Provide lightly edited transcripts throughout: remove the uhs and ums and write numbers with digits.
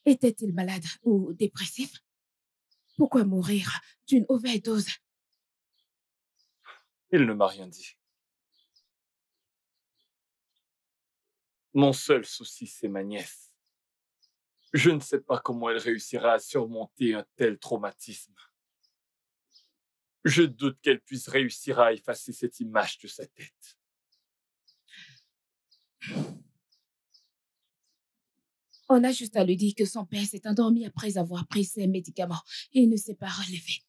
Était-il malade ou dépressif? Pourquoi mourir d'une overdose? Il ne m'a rien dit. Mon seul souci, c'est ma nièce. Je ne sais pas comment elle réussira à surmonter un tel traumatisme. Je doute qu'elle puisse réussir à effacer cette image de sa tête. On a juste à lui dire que son père s'est endormi après avoir pris ses médicaments et il ne s'est pas relevé.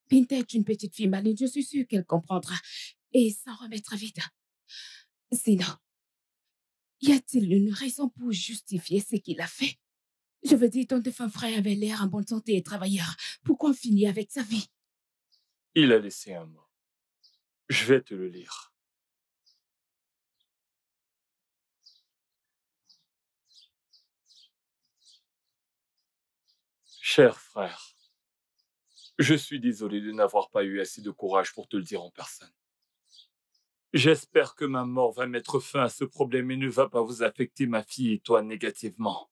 Binta est une petite fille maligne, je suis sûre qu'elle comprendra et s'en remettra vite. Sinon, y a-t-il une raison pour justifier ce qu'il a fait? Je veux dire, ton défunt frère avait l'air en bonne santé et travailleur. Pourquoi finir avec sa vie? Il a laissé un mot. Je vais te le lire. Cher frère, je suis désolé de n'avoir pas eu assez de courage pour te le dire en personne. J'espère que ma mort va mettre fin à ce problème et ne va pas vous affecter, ma fille et toi, négativement.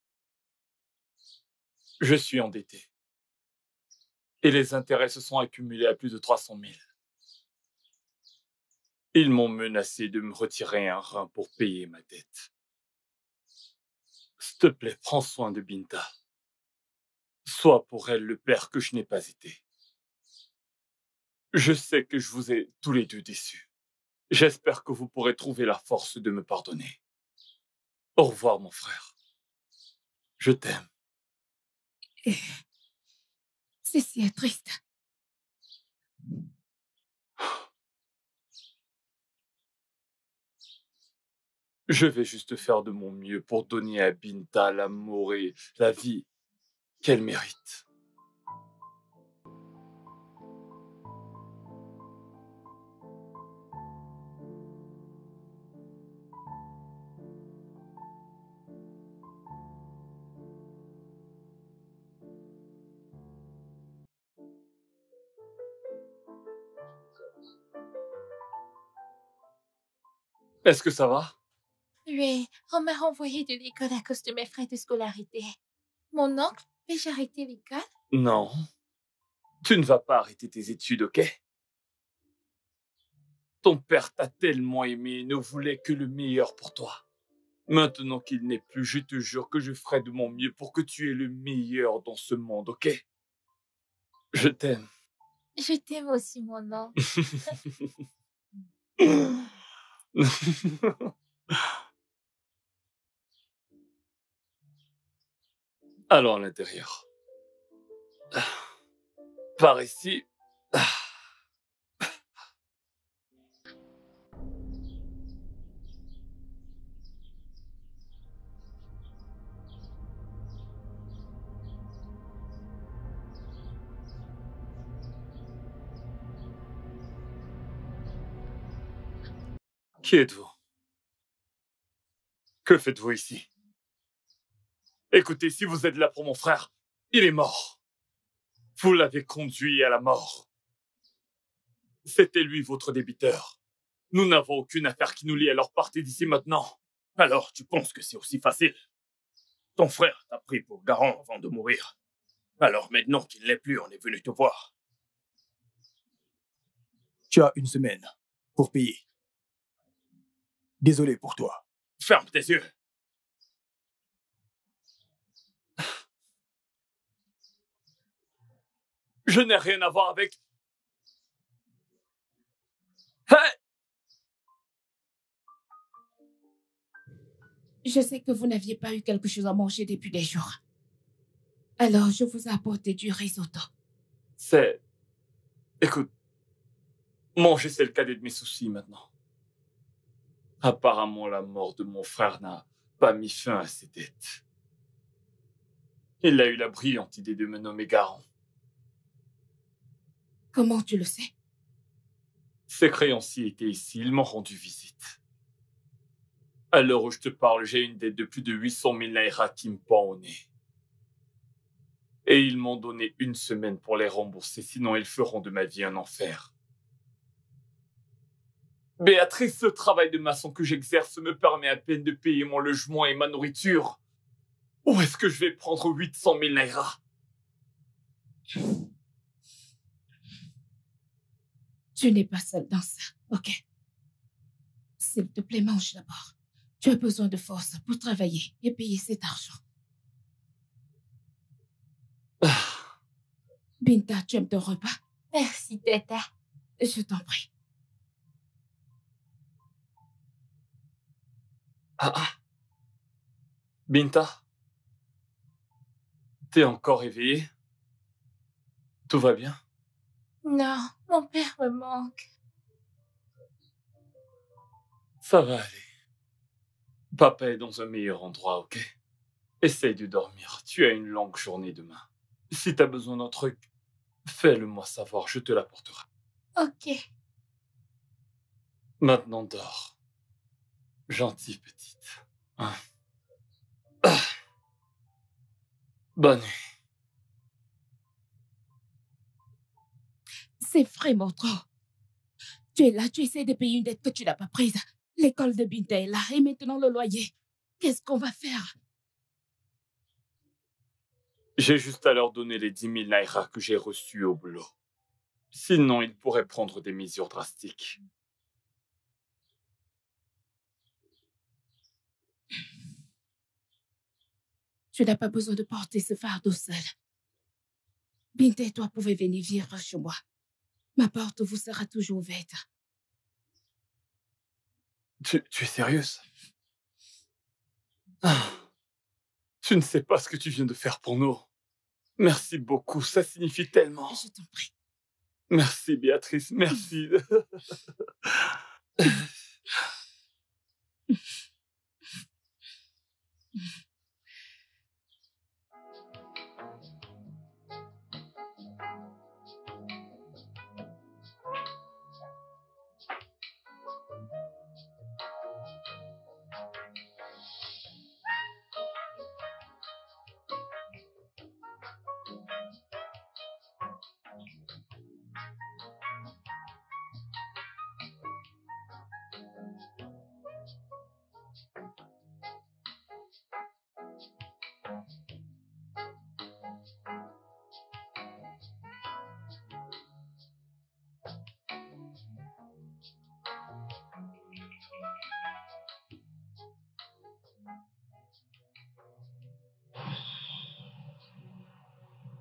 Je suis endetté. Et les intérêts se sont accumulés à plus de 300 000. Ils m'ont menacé de me retirer un rein pour payer ma dette. S'il te plaît, prends soin de Binta. Sois pour elle le père que je n'ai pas été. Je sais que je vous ai tous les deux déçus. J'espère que vous pourrez trouver la force de me pardonner. Au revoir, mon frère. Je t'aime. Ceci est triste. Je vais juste faire de mon mieux pour donner à Binta l'amour et la vie qu'elle mérite. Est-ce que ça va? Oui, on m'a renvoyé de l'école à cause de mes frais de scolarité. Mon oncle, vais-je arrêter l'école? Non. Tu ne vas pas arrêter tes études, ok? Ton père t'a tellement aimé et ne voulait que le meilleur pour toi. Maintenant qu'il n'est plus, je te jure que je ferai de mon mieux pour que tu aies le meilleur dans ce monde, ok? Je t'aime. Je t'aime aussi, mon oncle. Allons à l'intérieur. Par ici. Qui êtes-vous? Que faites-vous ici? Écoutez, si vous êtes là pour mon frère, il est mort. Vous l'avez conduit à la mort. C'était lui votre débiteur. Nous n'avons aucune affaire qui nous lie, alors partez d'ici maintenant. Alors, tu penses que c'est aussi facile? Ton frère t'a pris pour garant avant de mourir. Alors maintenant qu'il l'est plus, on est venu te voir. Tu as 1 semaine pour payer. Désolé pour toi. Ferme tes yeux. Je n'ai rien à voir avec... Hey! Je sais que vous n'aviez pas eu quelque chose à manger depuis des jours. Alors, je vous ai apporté du risotto. C'est... Écoute, manger, c'est le cadet de mes soucis maintenant. Apparemment, la mort de mon frère n'a pas mis fin à ses dettes. Il a eu la brillante idée de me nommer garant. Comment tu le sais? Ses créanciers étaient ici, ils m'ont rendu visite. À l'heure où je te parle, j'ai une dette de plus de 800 000 naira qui me pend au nez. Et ils m'ont donné 1 semaine pour les rembourser, sinon ils feront de ma vie un enfer. Béatrice, ce travail de maçon que j'exerce me permet à peine de payer mon logement et ma nourriture. Où est-ce que je vais prendre 800 000 naira? Tu n'es pas seul dans ça, ok? S'il te plaît, mange d'abord. Tu as besoin de force pour travailler et payer cet argent. Binta, tu aimes ton repas? Merci, Tata. Je t'en prie. Binta, t'es encore éveillée? Tout va bien? Non, mon père me manque. Ça va aller. Papa est dans un meilleur endroit, ok? Essaye de dormir. Tu as une longue journée demain. Si t'as besoin d'un truc, fais-le-moi savoir, je te l'apporterai. Ok. Maintenant, dors. Gentille petite. Hein. Bonne nuit. C'est vraiment trop. Tu es là, tu essaies de payer une dette que tu n'as pas prise. L'école de Binta est là et maintenant le loyer. Qu'est-ce qu'on va faire? J'ai juste à leur donner les 10 000 naira que j'ai reçus au boulot. Sinon, ils pourraient prendre des mesures drastiques. Tu n'as pas besoin de porter ce fardeau seul. Binta et toi pouvez venir vivre chez moi. Ma porte vous sera toujours ouverte. Tu es sérieuse? Tu ne sais pas ce que tu viens de faire pour nous. Merci beaucoup, ça signifie tellement. Je t'en prie. Merci Béatrice, merci.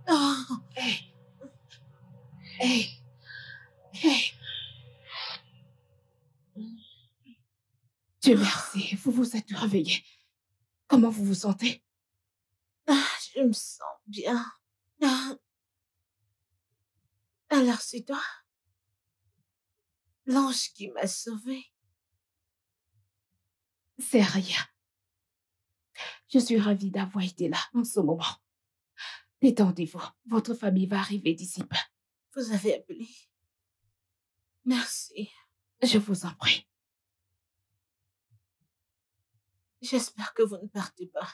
Oh, hey. Hey. Hey. Dieu merci, vous vous êtes réveillé. Comment vous vous sentez? Je me sens bien. Alors c'est toi? L'ange qui m'a sauvée. C'est rien. Je suis ravie d'avoir été là en ce moment. Détendez-vous, votre famille va arriver d'ici peu. Vous avez appelé. Merci. Je vous en prie. J'espère que vous ne partez pas.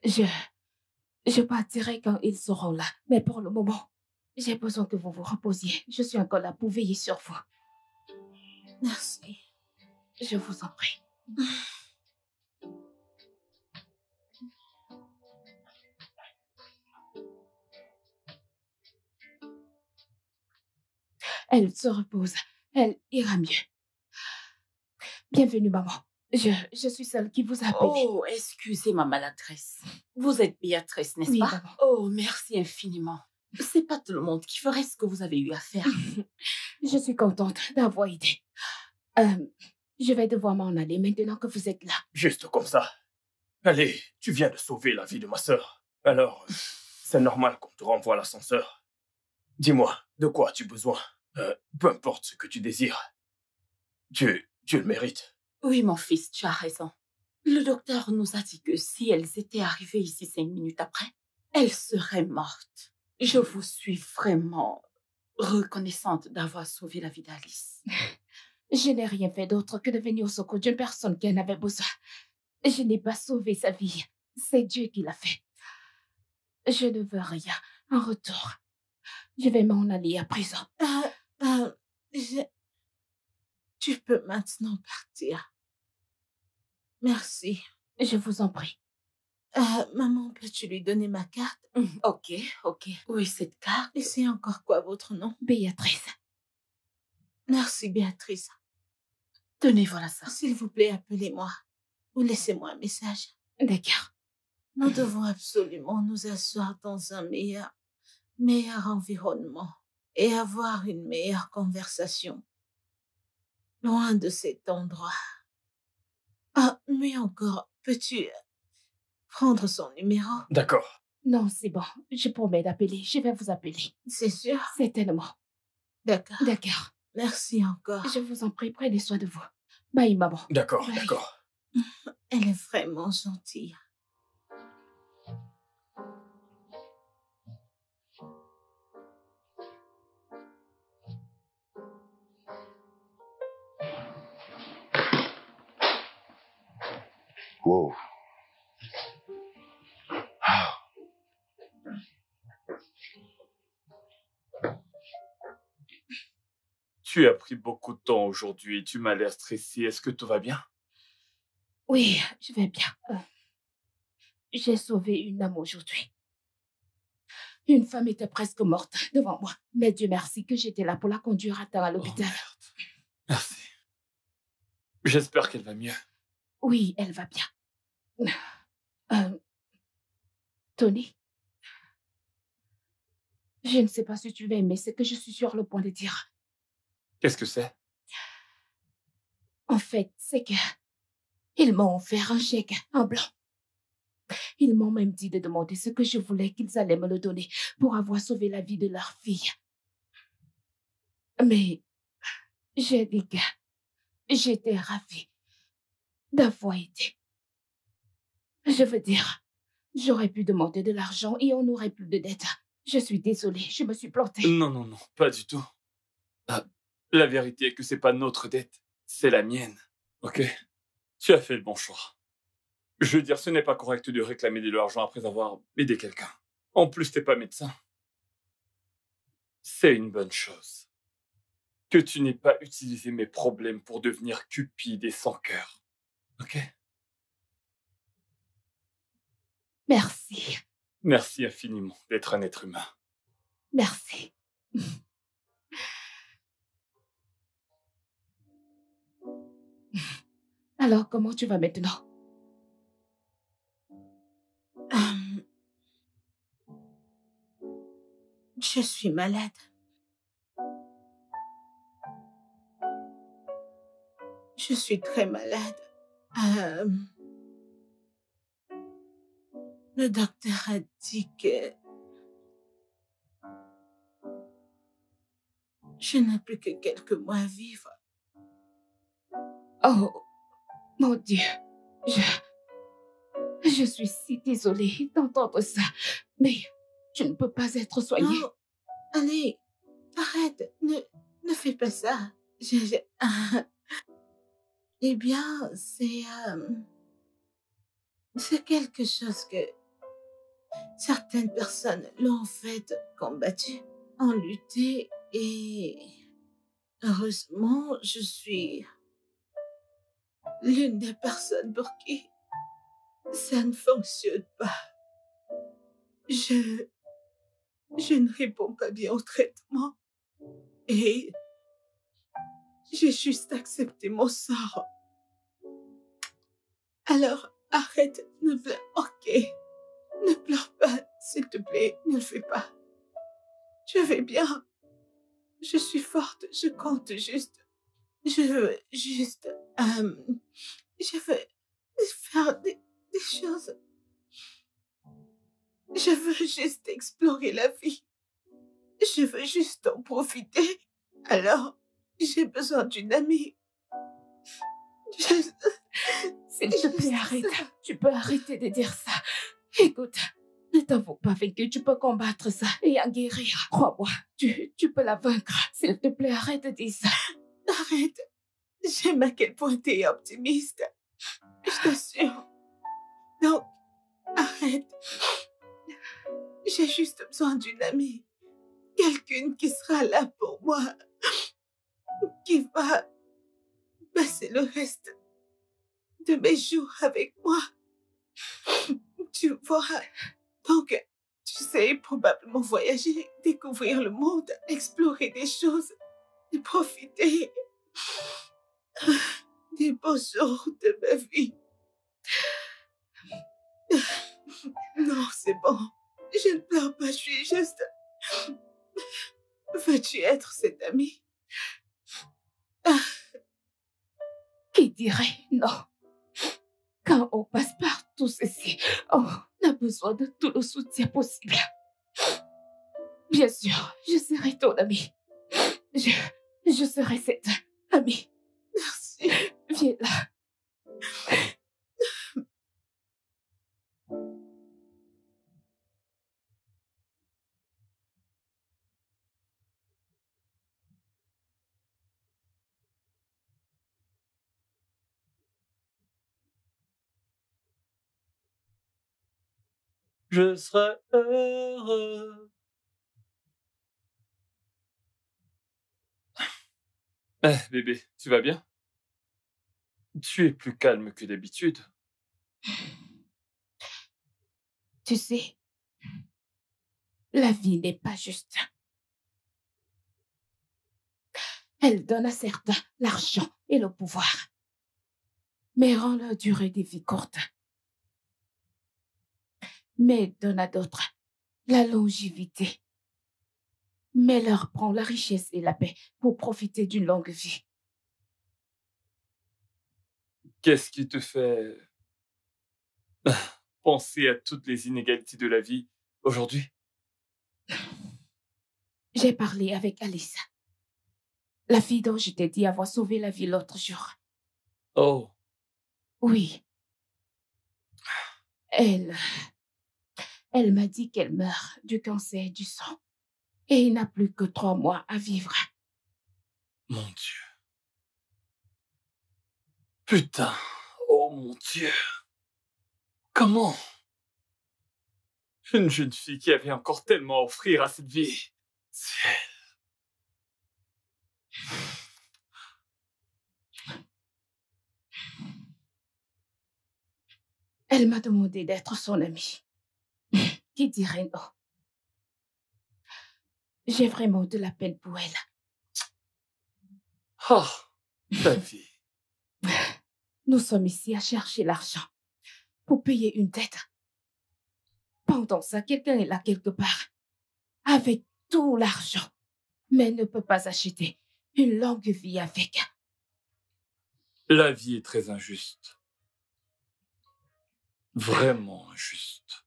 Je partirai quand ils seront là. Mais pour le moment, j'ai besoin que vous vous reposiez. Je suis encore là pour veiller sur vous. Merci. Je vous en prie. Elle se repose. Elle ira mieux. Bienvenue, maman. Je suis celle qui vous a appelé. Oh, excusez ma maladresse. Vous êtes Béatrice, n'est-ce Oui, pas? maman. Oh, merci infiniment. C'est pas tout le monde qui ferait ce que vous avez eu à faire. Je suis contente d'avoir aidé. Je vais devoir m'en aller maintenant que vous êtes là. Juste comme ça. Allez, tu viens de sauver la vie de ma sœur. Alors, c'est normal qu'on te renvoie à l'ascenseur. Dis-moi, de quoi as-tu besoin? Peu importe ce que tu désires. Tu le mérites. Oui, mon fils, tu as raison. Le docteur nous a dit que si elles étaient arrivées ici 5 minutes après, elles seraient mortes. Je vous suis vraiment reconnaissante d'avoir sauvé la vie d'Alice. Je n'ai rien fait d'autre que de venir au secours d'une personne qui en avait besoin. Je n'ai pas sauvé sa vie. C'est Dieu qui l'a fait. Je ne veux rien en retour. Je vais m'en aller à présent. Tu peux maintenant partir. Merci. Je vous en prie. Maman, peux-tu lui donner ma carte? Ok, ok. Oui, cette carte. Et c'est encore quoi votre nom? Béatrice. Merci, Béatrice. Tenez, voilà ça. S'il vous plaît, appelez-moi ou laissez-moi un message. D'accord. Nous devons absolument nous asseoir dans un meilleur environnement et avoir une meilleure conversation. Loin de cet endroit. Ah, mais encore, peux-tu prendre son numéro? D'accord. Non, c'est bon. Je promets d'appeler. Je vais vous appeler. C'est sûr? Certainement. D'accord. D'accord. Merci encore. Je vous en prie, prenez soin de vous. Bye, maman. D'accord, Bye. d'accord. Elle est vraiment gentille. Wow. Tu as pris beaucoup de temps aujourd'hui. Tu m'as l'air stressé. Est-ce que tout va bien? Oui, je vais bien. J'ai sauvé une âme aujourd'hui. Une femme était presque morte devant moi. Mais Dieu merci que j'étais là pour la conduire à temps à Oh, l'hôpital. merde. Merci. J'espère qu'elle va mieux. Oui, elle va bien. Tony, je ne sais pas si tu vas aimer ce que je suis sur le point de dire. Qu'est-ce que c'est? En fait, c'est que ils m'ont offert un chèque en blanc. Ils m'ont même dit de demander ce que je voulais qu'ils allaient me le donner pour avoir sauvé la vie de leur fille. Mais j'ai dit que j'étais ravie d'avoir été. Je veux dire, j'aurais pu demander de l'argent et on n'aurait plus de dettes. Je suis désolée, je me suis plantée. Non, non, non, pas du tout. La vérité est que c'est pas notre dette, c'est la mienne. Ok? Tu as fait le bon choix. Je veux dire, ce n'est pas correct de réclamer de l'argent après avoir aidé quelqu'un. En plus, t'es pas médecin. C'est une bonne chose. Que tu n'aies pas utilisé mes problèmes pour devenir cupide et sans cœur. Ok? Merci, Merci infiniment d'être un être humain. merci. Alors, comment tu vas maintenant? Je suis malade. Je suis très malade. Le docteur a dit que je n'ai plus que quelques mois à vivre. Oh, mon Dieu, je suis si désolée d'entendre ça, mais je ne peux pas être soignée. Non, allez, arrête, ne fais pas ça. Eh bien, c'est quelque chose que certaines personnes l'ont fait, combattu, ont lutté et heureusement, je suis l'une des personnes pour qui ça ne fonctionne pas. Je ne réponds pas bien au traitement et j'ai juste accepté mon sort. Alors, arrête, ne pleure, ok. Ne pleure pas, s'il te plaît, ne le fais pas. Je vais bien. Je suis forte, je compte juste. Je veux juste... je veux faire des choses. Je veux juste explorer la vie. Je veux juste en profiter. Alors, j'ai besoin d'une amie. S'il te plaît, arrête. Tu peux arrêter de dire ça. Écoute, ne t'avoue pas vaincu. Tu peux combattre ça et en guérir. Crois-moi, tu peux la vaincre. S'il te plaît, arrête de dire ça. Arrête. J'aime à quel point tu es optimiste. Je t'assure. Donc, arrête. J'ai juste besoin d'une amie. Quelqu'une qui sera là pour moi. Qui va passer le reste de mes jours avec moi. Tu vois, donc, tu sais probablement voyager, découvrir le monde, explorer des choses et profiter des beaux jours de ma vie. Non, c'est bon. Je ne pleure pas, je suis juste... Veux-tu être cet ami? Qui dirait non? Quand on passe par tout ceci, on a besoin de tout le soutien possible. Bien sûr, je serai ton ami. Je serai cette amie. Merci. Viens là. Je serai heureux. Bébé, tu vas bien? Tu es plus calme que d'habitude. Tu sais, la vie n'est pas juste. Elle donne à certains l'argent et le pouvoir, mais rend leur durée de vie courte. Mais donne à d'autres la longévité, mais leur prend la richesse et la paix pour profiter d'une longue vie. Qu'est-ce qui te fait penser à toutes les inégalités de la vie aujourd'hui? J'ai parlé avec Alice, la fille dont je t'ai dit avoir sauvé la vie l'autre jour. Oh, Oui. Elle m'a dit qu'elle meurt du cancer du sang et il n'a plus que 3 mois à vivre. mon Dieu. Putain, oh mon Dieu. Comment? Une jeune fille qui avait encore tellement à offrir à cette vie. C'est Elle m'a demandé d'être son amie. Qui dirait non? J'ai vraiment de la peine pour elle. Ah, ta vie. Nous sommes ici à chercher l'argent pour payer une dette. Pendant ça, quelqu'un est là quelque part, avec tout l'argent, mais ne peut pas acheter une longue vie avec. La vie est très injuste. Vraiment injuste.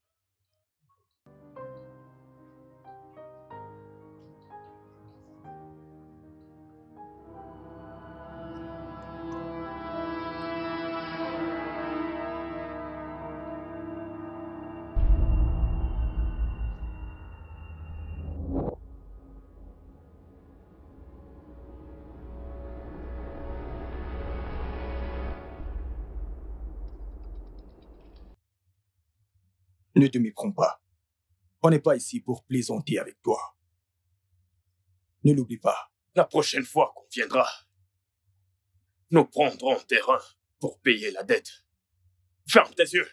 Ne te méprends pas. On n'est pas ici pour plaisanter avec toi. Ne l'oublie pas. La prochaine fois qu'on viendra, nous prendrons terrain pour payer la dette. Ferme tes yeux.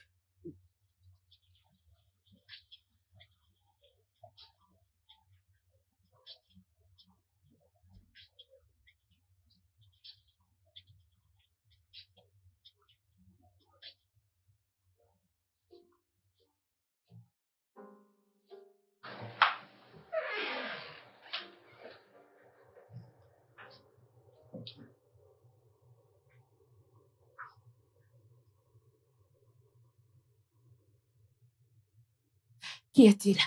Qu'y a-t-il?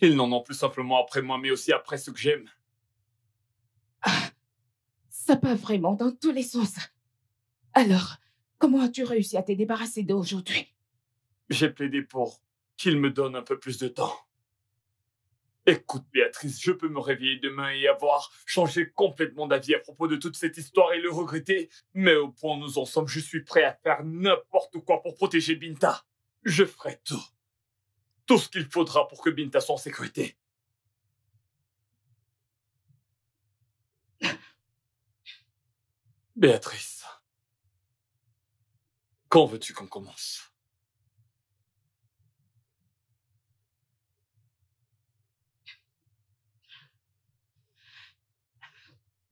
Ils n'en ont plus simplement après moi, mais aussi après ceux que j'aime. Ça part vraiment dans tous les sens. Alors, comment as-tu réussi à te débarrasser d'eux aujourd'hui? J'ai plaidé pour qu'ils me donnent un peu plus de temps. Écoute, Béatrice, je peux me réveiller demain et avoir changé complètement d'avis à propos de toute cette histoire et le regretter, mais au point où nous en sommes, je suis prêt à faire n'importe quoi pour protéger Binta. Je ferai tout. Tout ce qu'il faudra pour que Binta soit en sécurité. Béatrice, Quand veux-tu qu'on commence?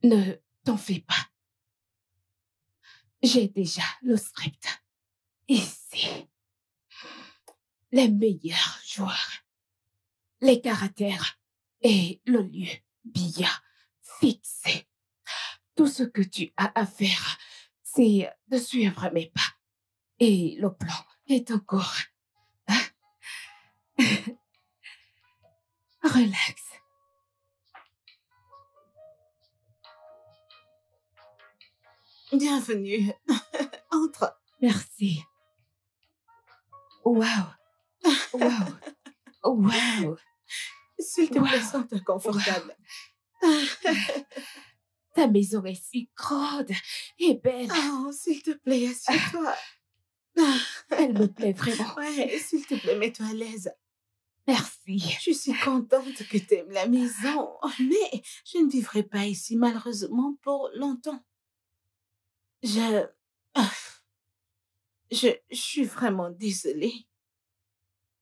Ne t'en fais pas. J'ai déjà le script. Ici. Les meilleurs joueurs. Les caractères et le lieu bien fixé. Tout ce que tu as à faire, c'est de suivre mes pas. Et le plan est encore... Relax. Bienvenue. Entre. Merci. Waouh. Waouh. Waouh. S'il te plaît, Wow. sens-toi confortable. Ta maison est si grande et belle. Oh, s'il te plaît, assieds-toi. Elle me plaît vraiment. Ouais, s'il te plaît, mets-toi à l'aise. Merci. Je suis contente que tu aimes la maison, mais je ne vivrai pas ici malheureusement pour longtemps. Ah, je suis vraiment désolée.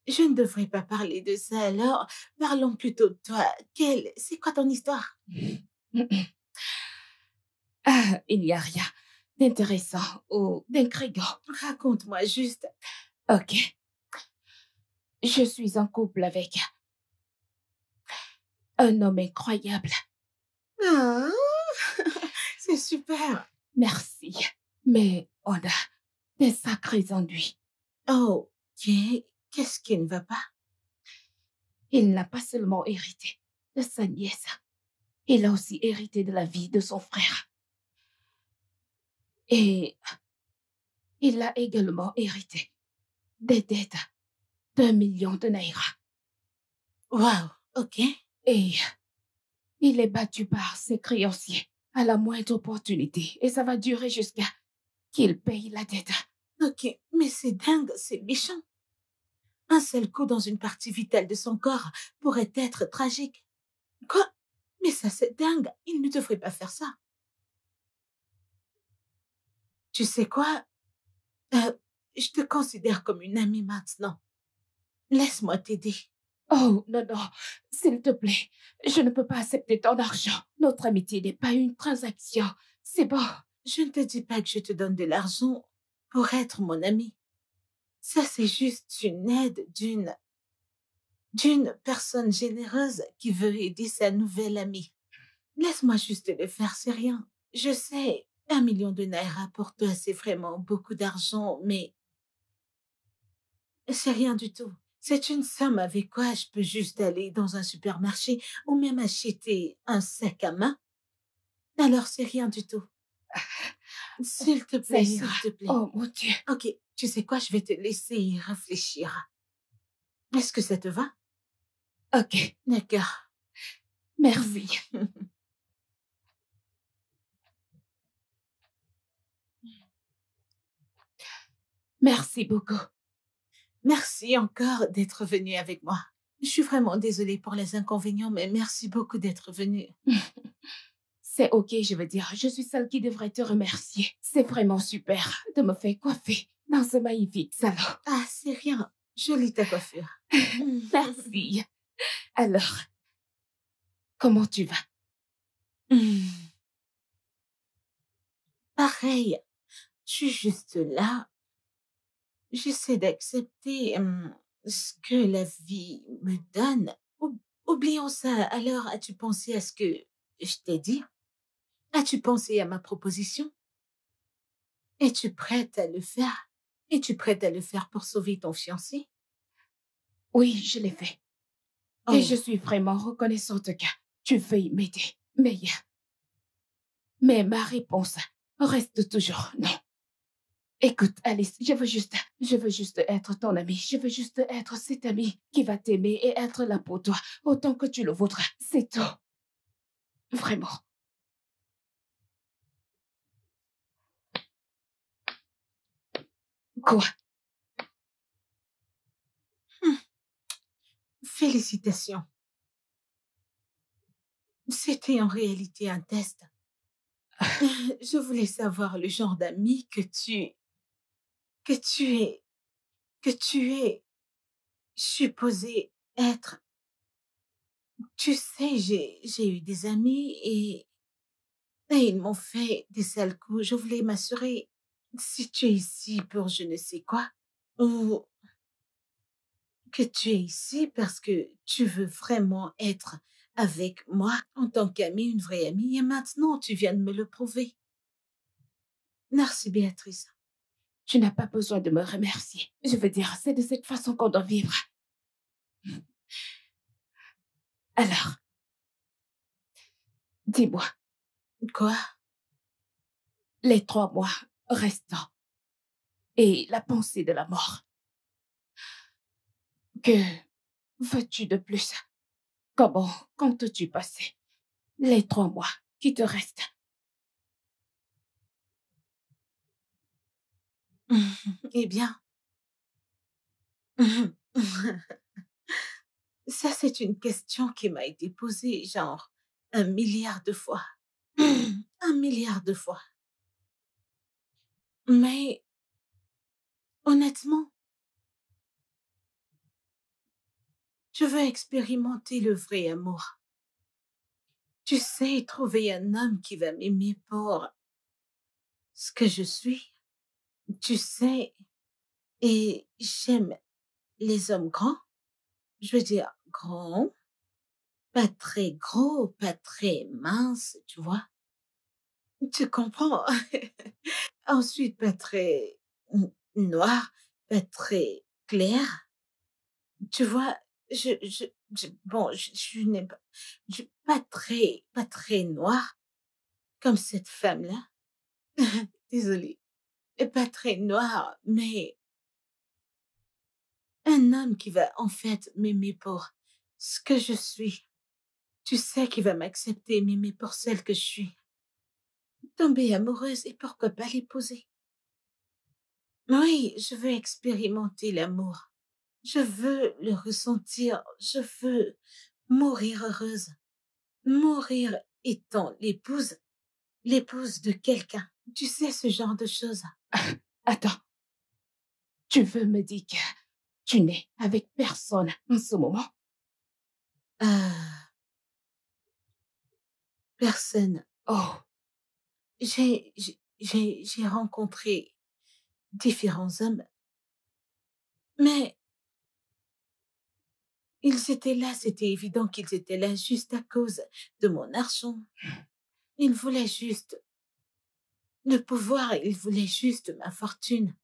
Je ne devrais pas parler de ça alors. Parlons plutôt de toi. C'est quoi ton histoire? Ah, il n'y a rien d'intéressant ou d'intriguant. Raconte-moi juste. Ok. Je suis en couple avec un homme incroyable. Ah, c'est super. Merci. Mais on a des sacrés ennuis. Oh, ok. Qu'est-ce qui ne va pas? Il n'a pas seulement hérité de sa nièce. Il a aussi hérité de la vie de son frère. Et il a également hérité des dettes d'1 million de naira. Wow, ok. Et il est battu par ses créanciers à la moindre opportunité. Et ça va durer jusqu'à qu'il paye la dette. Ok, mais c'est dingue, c'est méchant. Un seul coup dans une partie vitale de son corps pourrait être tragique. Quoi? Mais ça, c'est dingue. Il ne devrait pas faire ça. Tu sais quoi? Je te considère comme une amie maintenant. Laisse-moi t'aider. Oh, non, non, s'il te plaît, je ne peux pas accepter ton argent. Notre amitié n'est pas une transaction. C'est bon. Je ne te dis pas que je te donne de l'argent pour être mon ami. Ça, c'est juste une aide d'une personne généreuse qui veut aider sa nouvelle amie. Laisse-moi juste le faire, c'est rien. Je sais, 1 million de naira pour toi, c'est vraiment beaucoup d'argent, mais c'est rien du tout. C'est une somme avec quoi je peux juste aller dans un supermarché ou même acheter un sac à main. Alors, c'est rien du tout. S'il te plaît, s'il ira. te plaît. Oh, mon Dieu. Ok, tu sais quoi, je vais te laisser y réfléchir. Est-ce que ça te va? Ok, D'accord. merci. Merci beaucoup. Merci encore d'être venu avec moi. Je suis vraiment désolée pour les inconvénients, mais merci beaucoup d'être venu. C'est ok, je veux dire. Je suis celle qui devrait te remercier. C'est vraiment super de me faire coiffer dans ce magnifique salon. Ah, c'est rien. Jolie ta coiffure. Merci. Alors, comment tu vas? Pareil. Je suis juste là. J'essaie d'accepter ce que la vie me donne. Oublions ça. Alors, as-tu pensé à ce que je t'ai dit? As-tu pensé à ma proposition? Es-tu prête à le faire? Es-tu prête à le faire pour sauver ton fiancé? Oui, je l'ai fait. Oh. Et je suis vraiment reconnaissante que tu veuilles m'aider. Mais ma réponse reste toujours non. Écoute, Alice, je veux juste être ton amie. Je veux juste être cette amie qui va t'aimer et être là pour toi autant que tu le voudras. C'est tout. Vraiment. Quoi? Félicitations. C'était en réalité un test. Je voulais savoir le genre d'ami que que tu es supposé être. Tu sais, j'ai eu des amis et ils m'ont fait des sales coups. Je voulais m'assurer si tu es ici pour je ne sais quoi ou que tu es ici parce que tu veux vraiment être avec moi en tant qu'amie, une vraie amie, et maintenant tu viens de me le prouver. Merci, Béatrice. Tu n'as pas besoin de me remercier. Je veux dire, c'est de cette façon qu'on doit vivre. Alors, dis-moi, Quoi? les 3 mois restants et la pensée de la mort. Que veux-tu de plus? Comment comptes-tu passer les 3 mois qui te restent? Eh bien, ça c'est une question qui m'a été posée genre 1 milliard de fois. 1 milliard de fois. Mais honnêtement, je veux expérimenter le vrai amour. Tu sais, trouver un homme qui va m'aimer pour ce que je suis. Tu sais, et j'aime les hommes grands. Je veux dire, grands, pas très gros, pas très minces, tu vois. Tu comprends? Ensuite, pas très noir, pas très clair. Tu vois, bon, je n'ai pas, pas très noir comme cette femme-là. Désolée. Et pas très noir, mais un homme qui va en fait m'aimer pour ce que je suis. Tu sais qu'il va m'accepter, m'aimer pour celle que je suis. Tomber amoureuse et pourquoi pas l'épouser. Oui, je veux expérimenter l'amour. Je veux le ressentir. Je veux mourir heureuse. Mourir étant l'épouse de quelqu'un. Tu sais, ce genre de choses. Attends, tu veux me dire que tu n'es avec personne en ce moment? Personne. Oh, J'ai rencontré différents hommes, mais ils étaient là, c'était évident qu'ils étaient là juste à cause de mon argent. Ils voulaient juste le pouvoir, ils voulaient juste ma fortune.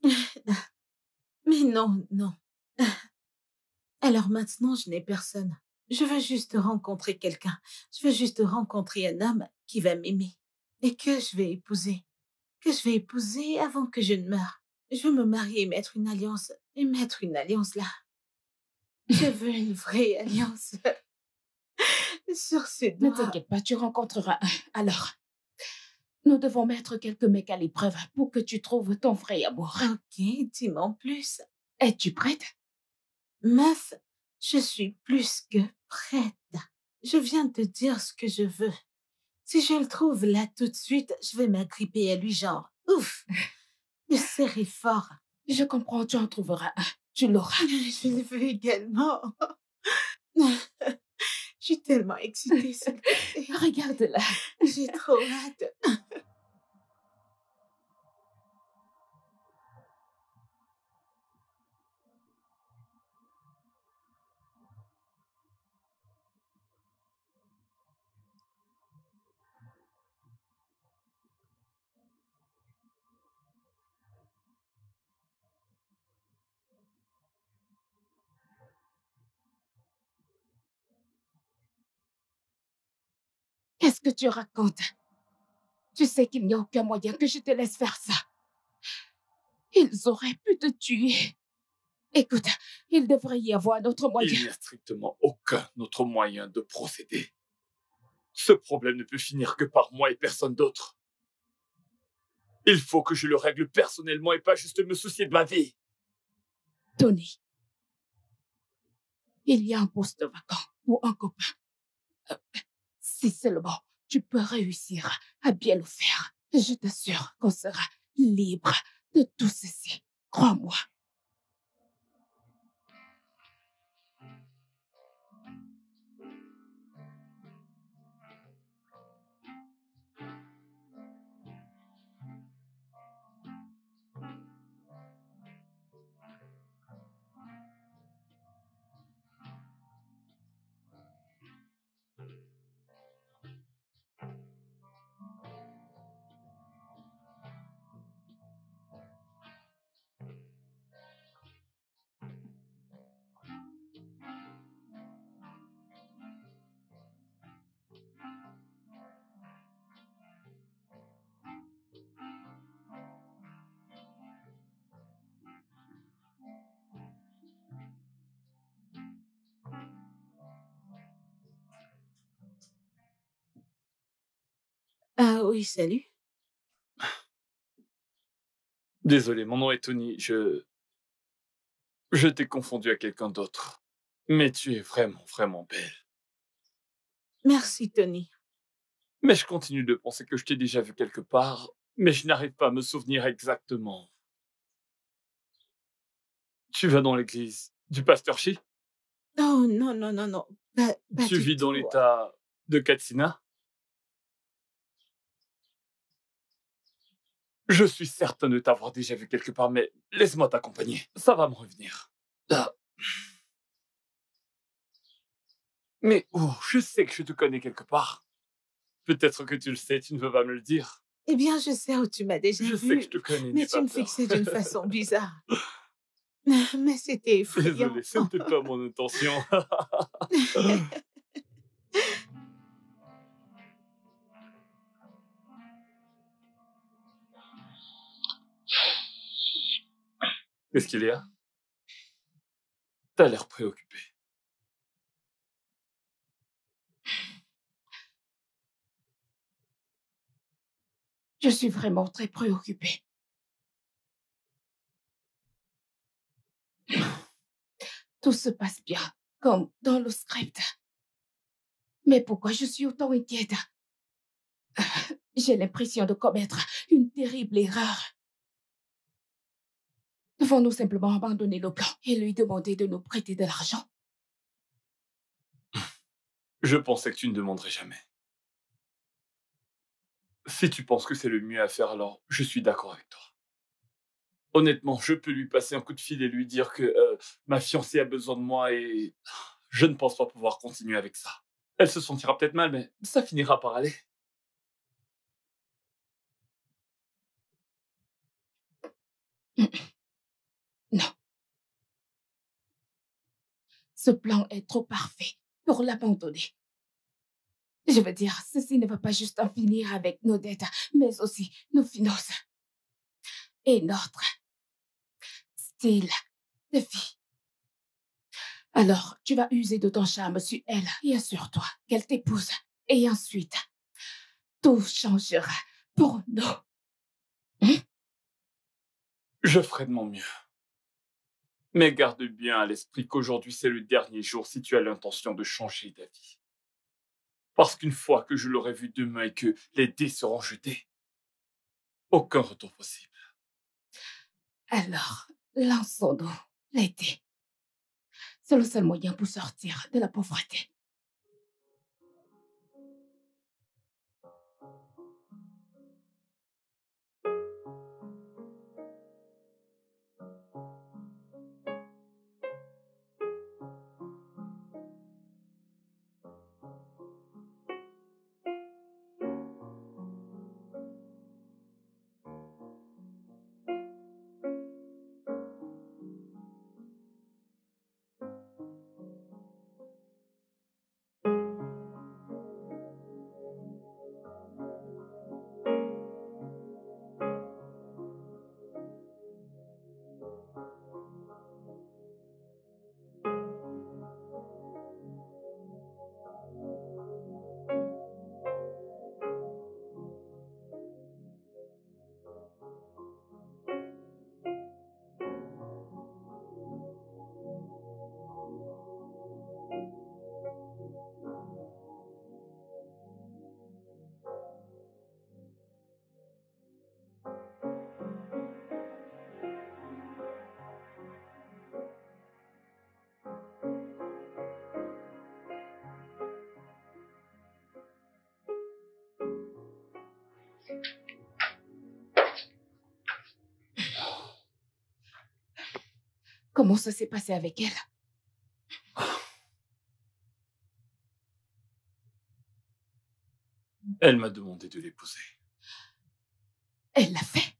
Mais non, non. Alors maintenant, je n'ai personne. Je veux juste rencontrer quelqu'un. Je veux juste rencontrer un homme qui va m'aimer et que je vais épouser. Que je vais épouser avant que je ne meure. Je veux me marier et mettre une alliance. Et mettre une alliance là. Je veux une vraie alliance. Sur ses ne doigts. t'inquiète pas, tu rencontreras un. Alors, nous devons mettre quelques mecs à l'épreuve pour que tu trouves ton vrai amour. Ok, dis-moi en plus. Es-tu prête? Meuf, je suis plus que prête. Je viens de te dire ce que je veux. Si je le trouve là tout de suite, je vais m'agripper à lui genre, ouf, le serrer fort. Je comprends, tu en trouveras un. Tu l'auras. Je le veux également. Je suis tellement excitée, s'il te plaît. Regarde-la. J'ai trop hâte. Qu'est-ce que tu racontes? Tu sais qu'il n'y a aucun moyen que je te laisse faire ça. Ils auraient pu te tuer. Écoute, il devrait y avoir un autre moyen. Il n'y a strictement aucun autre moyen de procéder. Ce problème ne peut finir que par moi et personne d'autre. Il faut que je le règle personnellement et pas juste me soucier de ma vie. Tony, il y a un poste vacant pour un copain. Si seulement tu peux réussir à bien le faire, je t'assure qu'on sera libre de tout ceci. Crois-moi. Ah oui, salut. Désolé, mon nom est Tony. Je t'ai confondu à quelqu'un d'autre. Mais tu es vraiment, vraiment belle. Merci, Tony. Mais je continue de penser que je t'ai déjà vu quelque part, mais je n'arrive pas à me souvenir exactement. Tu vas dans l'église du pasteur Shi? Oh non, non, non, non. Pas Tu du vis dans tout. l'état de Katsina? Je suis certain de t'avoir déjà vu quelque part, mais laisse-moi t'accompagner. Ça va me revenir. Ah. Mais oh, je sais que je te connais quelque part. Peut-être que tu le sais, tu ne veux pas me le dire. Eh bien, je sais où tu m'as déjà Je vu. sais que je te connais, Mais n'aie tu pas me peur. fixais d'une façon bizarre. Mais c'était effrayant. Désolé, ce n'était pas mon intention. Qu'est-ce qu'il y a? T'as l'air préoccupé. Je suis vraiment très préoccupée. Tout se passe bien, comme dans le script. Mais pourquoi je suis autant inquiète? J'ai l'impression de commettre une terrible erreur. Devons-nous simplement abandonner le plan et lui demander de nous prêter de l'argent? Je pensais que tu ne demanderais jamais. Si tu penses que c'est le mieux à faire, alors je suis d'accord avec toi. Honnêtement, je peux lui passer un coup de fil et lui dire que ma fiancée a besoin de moi et je ne pense pas pouvoir continuer avec ça. Elle se sentira peut-être mal, mais ça finira par aller. Non. Ce plan est trop parfait pour l'abandonner. Je veux dire, ceci ne va pas juste en finir avec nos dettes, mais aussi nos finances et notre style de vie. Alors, tu vas user de ton charme sur elle et assure-toi qu'elle t'épouse. Et ensuite, tout changera pour nous. Je ferai de mon mieux. Mais garde bien à l'esprit qu'aujourd'hui c'est le dernier jour si tu as l'intention de changer d'avis. Parce qu'une fois que je l'aurai vu demain et que les dés seront jetés, aucun retour possible. Alors, lançons-nous l'été. C'est le seul moyen pour sortir de la pauvreté. Comment ça s'est passé avec elle? Elle m'a demandé de l'épouser. Elle l'a fait.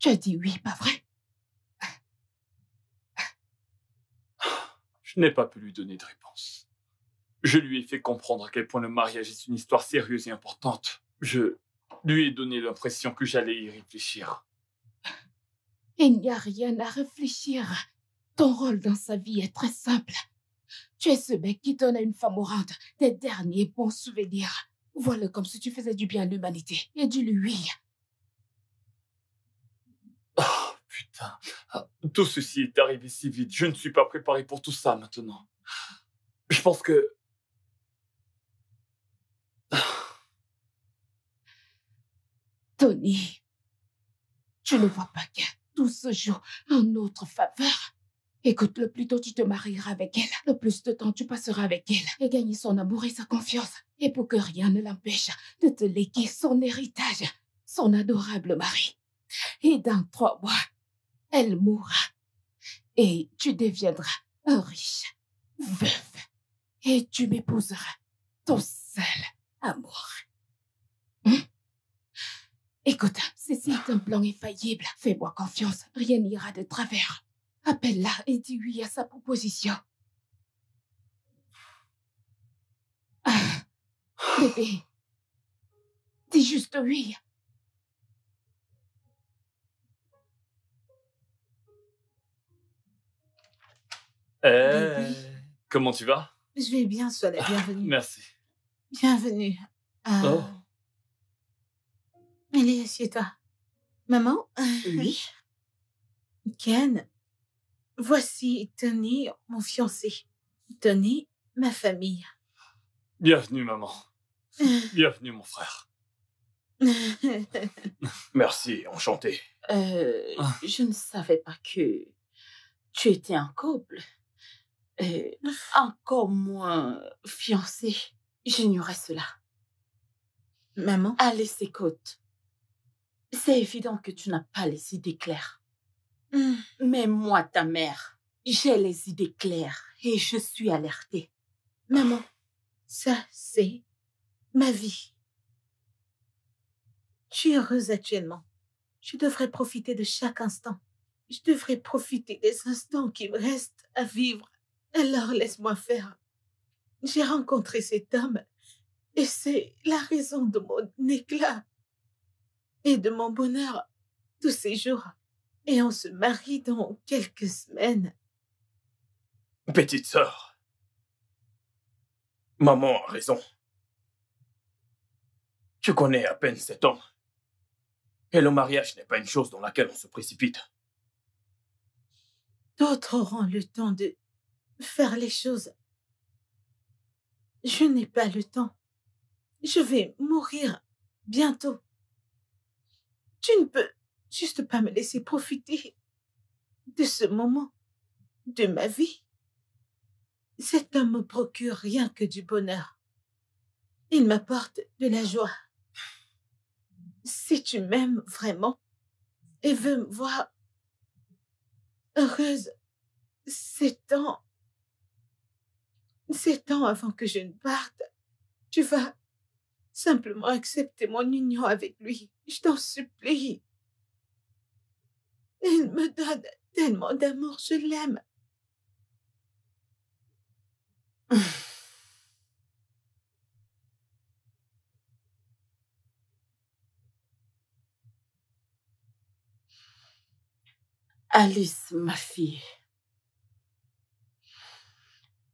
Tu as dit oui, pas vrai? Je n'ai pas pu lui donner de réponse. Je lui ai fait comprendre à quel point le mariage est une histoire sérieuse et importante. Je lui ai donné l'impression que j'allais y réfléchir. Il n'y a rien à réfléchir. Ton rôle dans sa vie est très simple. Tu es ce mec qui donne à une femme mourante des derniers bons souvenirs. Vois-le comme si tu faisais du bien à l'humanité. Et dis-lui oui. Oh, putain. Tout ceci est arrivé si vite. Je ne suis pas préparé pour tout ça maintenant. Je pense que... Tony, tu ne vois pas que tout se joue en notre faveur. Écoute, le plus tôt tu te marieras avec elle, le plus de temps tu passeras avec elle et gagner son amour et sa confiance. Et pour que rien ne l'empêche de te léguer son héritage, son adorable mari. Et dans 3 mois, elle mourra. Et tu deviendras un riche veuf. Et tu m'épouseras, ton seul amour. Écoute, ceci est un plan infaillible. Fais-moi confiance, rien n'ira de travers. Appelle-la et dis oui à sa proposition. Ah, bébé, dis juste oui. Bébé. Comment tu vas? Je vais bien, sois la bienvenue. Merci. Bienvenue. Oh. Allez, assieds-toi. Maman? Oui. Ken, voici Tony, mon fiancé. Tony, ma famille. Bienvenue, maman. Bienvenue, mon frère. Merci, enchanté. Je ne savais pas que tu étais en couple. Encore moins fiancé. J'ignorais cela. Maman? Alice, écoute. C'est évident que tu n'as pas les idées claires. Mais moi, ta mère, j'ai les idées claires et je suis alertée. Maman, ça, c'est ma vie. Je suis heureuse actuellement. Je devrais profiter de chaque instant. Je devrais profiter des instants qui me restent à vivre. Alors laisse-moi faire. J'ai rencontré cet homme et c'est la raison de mon éclat et de mon bonheur tous ces jours. Et on se marie dans quelques semaines. Petite sœur, maman a raison. Tu connais à peine cet homme. Et le mariage n'est pas une chose dans laquelle on se précipite. D'autres auront le temps de faire les choses. Je n'ai pas le temps. Je vais mourir bientôt. Tu ne peux juste pas me laisser profiter de ce moment de ma vie. Cet homme me procure rien que du bonheur. Il m'apporte de la joie. Si tu m'aimes vraiment et veux me voir heureuse, c'est temps avant que je ne parte, tu vas simplement accepter mon union avec lui. Je t'en supplie. Il me donne tellement d'amour, je l'aime. Alice, ma fille,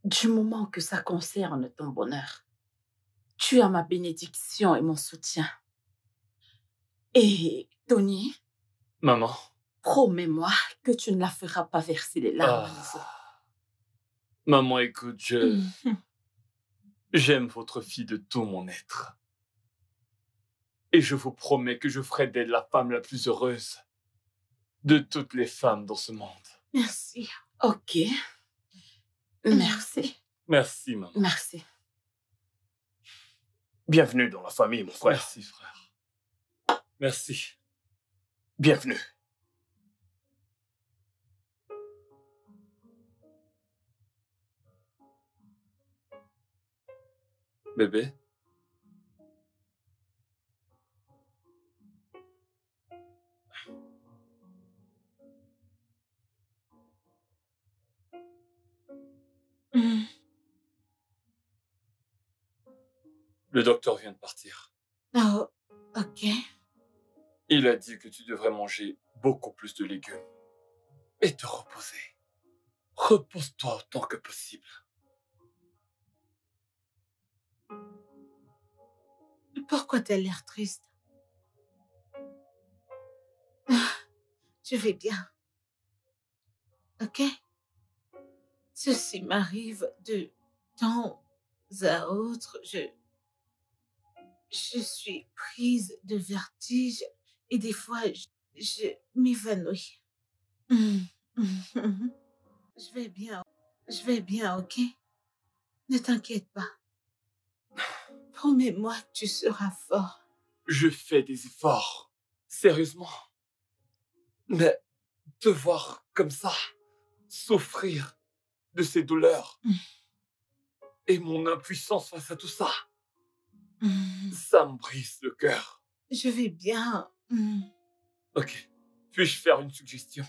du moment que ça concerne ton bonheur, tu as ma bénédiction et mon soutien. Et Tony, Maman. promets-moi que tu ne la feras pas verser les larmes à nouveau. Maman, écoute, j'aime votre fille de tout mon être. Et je vous promets que je ferai d'elle la femme la plus heureuse de toutes les femmes dans ce monde. Merci. Ok. Merci. Merci, maman. Merci. Bienvenue dans la famille, mon frère. Merci, frère. Merci. Bienvenue. Bébé? Hmm. Le docteur vient de partir. Oh, ok. Il a dit que tu devrais manger beaucoup plus de légumes et te reposer. Repose-toi autant que possible. Pourquoi t'as l'air triste? Ah, je vais bien, ok? Ceci m'arrive de temps à autre. Je suis prise de vertige et des fois, je m'évanouis. Mhm. Mhm. Je vais bien. Je vais bien, ok? Ne t'inquiète pas. Promets-moi que tu seras fort. Je fais des efforts. Sérieusement. Mais te voir comme ça, souffrir de ces douleurs et mon impuissance face à tout ça, Mhm. ça me brise le cœur. Je vais bien. Mhm. Ok. Puis-je faire une suggestion?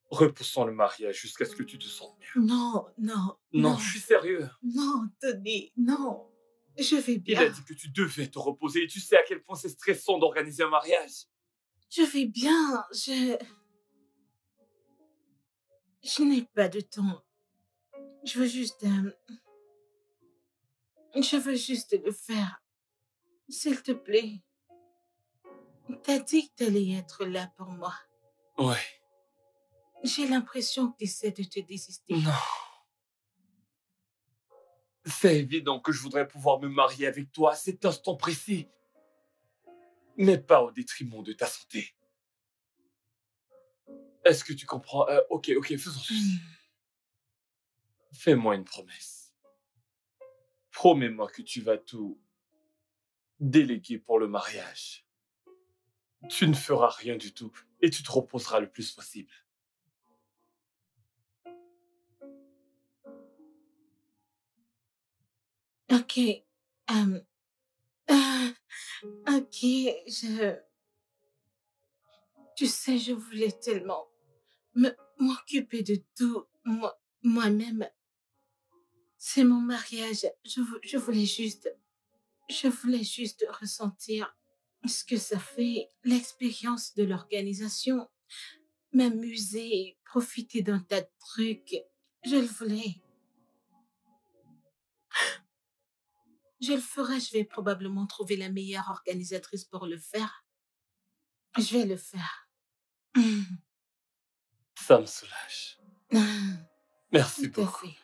Repoussons le mariage jusqu'à ce que tu te sentes mieux. Non, non, Non, non, je suis sérieux. non, Tony, non. Je vais Il a bien. dit que tu devais te reposer et tu sais à quel point c'est stressant d'organiser un mariage. Je vais bien. Je n'ai pas de temps. Je veux juste... je veux juste le faire. S'il te plaît. T'as dit que t'allais être là pour moi. Ouais. J'ai l'impression que t'essaies de te désister. Non. C'est évident que je voudrais pouvoir me marier avec toi à cet instant précis. Mais pas au détriment de ta santé. Est-ce que tu comprends? Ok, faisons ceci. Fais-moi une promesse. Promets-moi que tu vas tout déléguer pour le mariage. Tu ne feras rien du tout et tu te reposeras le plus possible. Ok. euh, ok, Tu sais, je voulais tellement m'occuper de tout moi-même. C'est mon mariage. Je voulais juste ressentir ce que ça fait, l'expérience de l'organisation, m'amuser, profiter d'un tas de trucs. Je le voulais. Je le ferai, je vais probablement trouver la meilleure organisatrice pour le faire. Je vais le faire. Ça me soulage. Merci Tout à beaucoup. fait.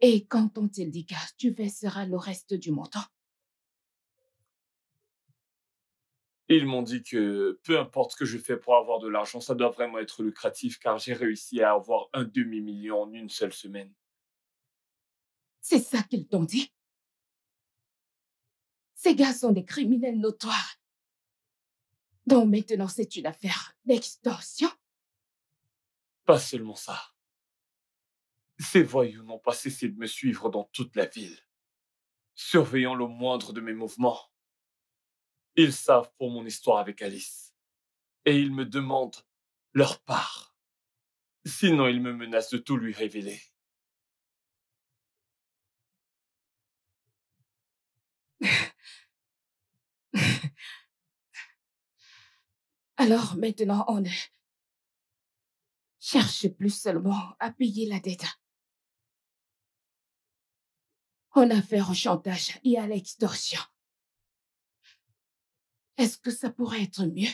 Et quand t'ont-ils dit que tu verseras le reste du montant? Ils m'ont dit que peu importe ce que je fais pour avoir de l'argent, ça doit vraiment être lucratif car j'ai réussi à avoir un demi-million en une seule semaine. C'est ça qu'ils t'ont dit? Ces gars sont des criminels notoires. Donc maintenant, c'est une affaire d'extorsion? Pas seulement ça. Ces voyous n'ont pas cessé de me suivre dans toute la ville, surveillant le moindre de mes mouvements. Ils savent pour mon histoire avec Alice. Et ils me demandent leur part. Sinon, ils me menacent de tout lui révéler. Alors maintenant, on ne cherche plus seulement à payer la dette. On a affaire au chantage et à l'extorsion. Est-ce que ça pourrait être mieux?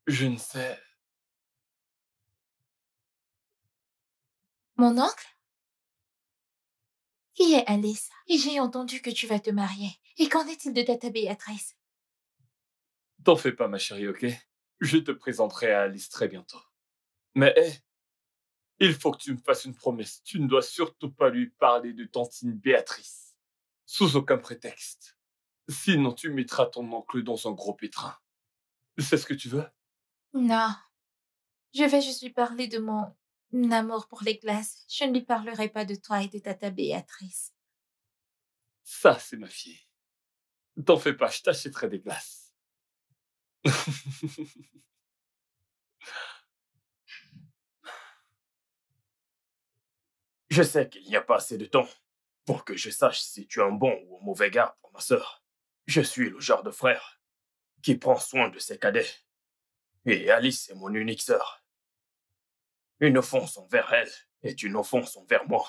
Je ne sais. Mon oncle? Qui est Alice? Et j'ai entendu que tu vas te marier. Et qu'en est-il de Tata Béatrice? T'en fais pas, ma chérie, ok? Je te présenterai à Alice très bientôt. Mais hé, Il faut que tu me fasses une promesse. Tu ne dois surtout pas lui parler de tantine Béatrice. Sous aucun prétexte. Sinon, tu mettras ton oncle dans un gros pétrin. C'est ce que tu veux? Non. Je vais juste lui parler de mon amour pour les glaces. Je ne lui parlerai pas de toi et de tata Béatrice. Ça, c'est ma fille. T'en fais pas, je t'achèterai des glaces. Je sais qu'il n'y a pas assez de temps pour que je sache si tu es un bon ou un mauvais gars pour ma sœur. Je suis le genre de frère qui prend soin de ses cadets. Et Alice est mon unique sœur. Une offense envers elle est une offense envers moi.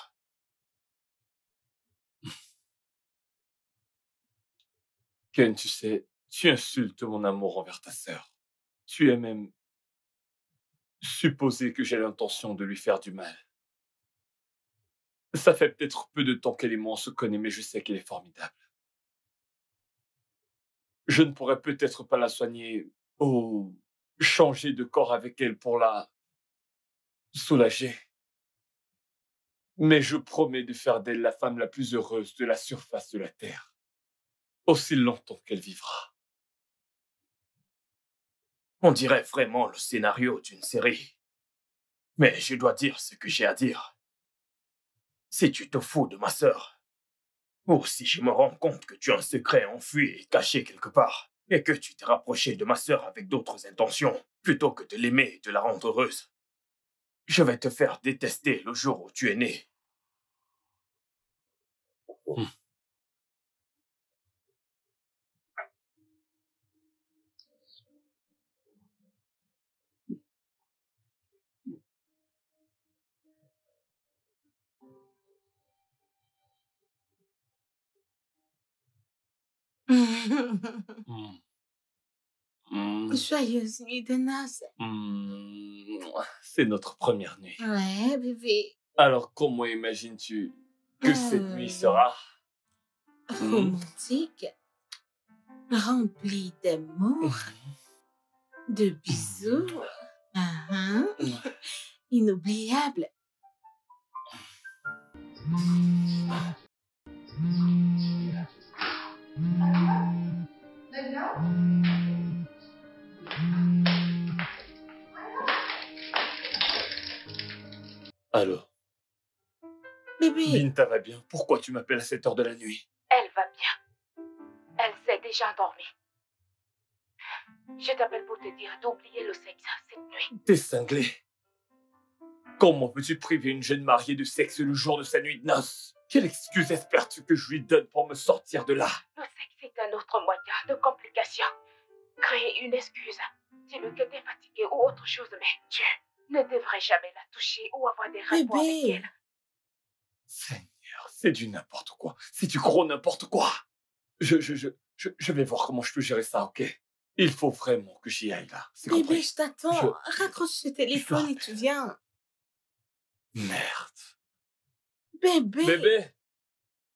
Ken, tu sais, tu insultes mon amour envers ta sœur. Tu es même supposé que j'ai l'intention de lui faire du mal. Ça fait peut-être peu de temps qu'elle et moi on se connaît, mais je sais qu'elle est formidable. Je ne pourrais peut-être pas la soigner ou changer de corps avec elle pour la soulager. Mais je promets de faire d'elle la femme la plus heureuse de la surface de la Terre, aussi longtemps qu'elle vivra. On dirait vraiment le scénario d'une série. Mais je dois dire ce que j'ai à dire. Si tu te fous de ma sœur, ou si je me rends compte que tu as un secret enfui et caché quelque part, et que tu t'es rapproché de ma sœur avec d'autres intentions, plutôt que de l'aimer et de la rendre heureuse, je vais te faire détester le jour où tu es né. Joyeuse nuit de noces. C'est notre première nuit. Ouais, bébé. Alors, comment imagines-tu que cette nuit sera? Romantique. Remplie d'amour. De bisous. Inoubliable. Alors, Bébé. Binta va bien. Pourquoi tu m'appelles à cette heure de la nuit? Elle va bien. Elle s'est déjà endormie. Je t'appelle pour te dire d'oublier le sexe cette nuit. T'es cinglé. Comment peux-tu priver une jeune mariée de sexe le jour de sa nuit de noces? Quelle excuse espères-tu que je lui donne pour me sortir de là? Le sexe est un autre moyen de complication. Créer une excuse. Dis-le que t'es fatigué ou autre chose, mais tu ne devrais jamais la toucher ou avoir des rapports avec elle. Seigneur, c'est du n'importe quoi. C'est du gros n'importe quoi. Je vais voir comment je peux gérer ça, ok? Il faut vraiment que j'y aille là. C'est Bébé, compris? je t'attends. Raccroche le téléphone et tu viens. Merde. Bébé. Bébé!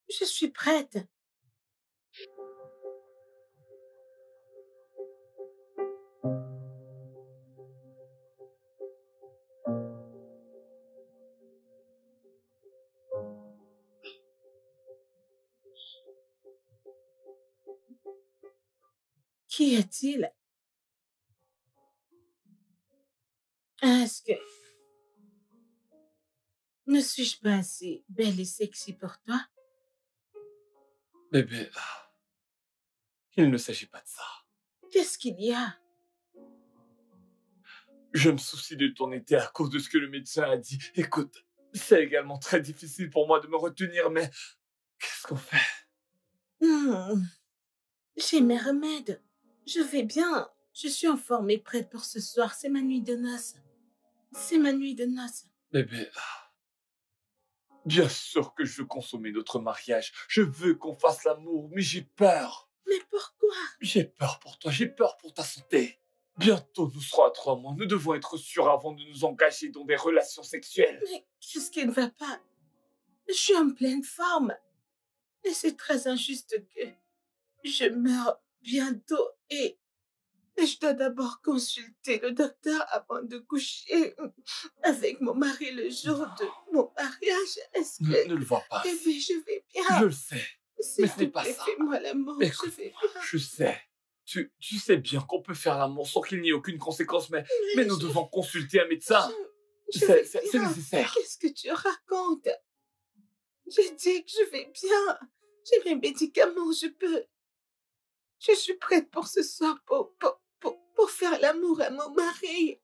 Je suis prête. Qu'y a-t-il? Est-ce que... Ne suis-je pas assez belle et sexy pour toi? Bébé, il ne s'agit pas de ça. Qu'est-ce qu'il y a? Je me soucie de ton été à cause de ce que le médecin a dit. Écoute, c'est également très difficile pour moi de me retenir, mais qu'est-ce qu'on fait? J'ai mes remèdes. Je vais bien. Je suis en forme et prête pour ce soir. C'est ma nuit de noces. C'est ma nuit de noces. Bébé, bien sûr que je veux consommer notre mariage. Je veux qu'on fasse l'amour, mais j'ai peur. Mais pourquoi? J'ai peur pour toi, j'ai peur pour ta santé. Bientôt, nous serons à 3 mois. Nous devons être sûrs avant de nous engager dans des relations sexuelles. Mais qu'est-ce qui ne va pas? Je suis en pleine forme. Et c'est très injuste que je meure bientôt et Mais je dois d'abord consulter le docteur avant de coucher avec mon mari le jour de mon mariage. Est-ce que... Ne le vois pas. Bébé, je vais bien. Je le sais. Mais ce n'est pas ça. Fais-moi l'amour, je vais bien. Je sais. Tu sais bien qu'on peut faire l'amour sans qu'il n'y ait aucune conséquence, mais nous devons consulter un médecin. C'est nécessaire. Qu'est-ce que tu racontes? J'ai dit que je vais bien. J'ai mes médicaments, je peux... Je suis prête pour ce soir, pour faire l'amour à mon mari.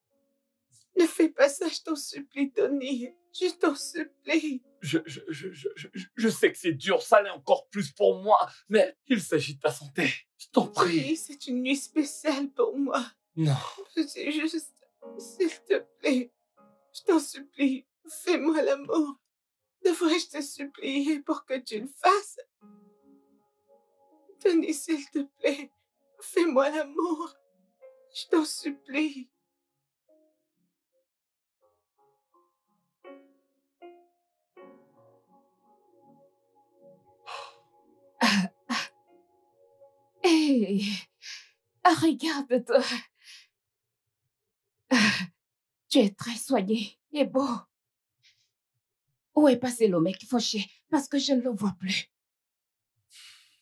Ne fais pas ça, je t'en supplie, Tony. Je t'en supplie. Je sais que c'est dur, ça l'est encore plus pour moi, mais il s'agit de ta santé. Je t'en prie. Oui, c'est une nuit spéciale pour moi. Non. Je dis juste, s'il te plaît, je t'en supplie, fais-moi l'amour. Devrais-je te supplier pour que tu le fasses? Tony, s'il te plaît, fais-moi l'amour. Je t'en supplie. Hé, regarde-toi. Tu es très soigné et beau. Où est passé le mec fauché? Parce que je ne le vois plus.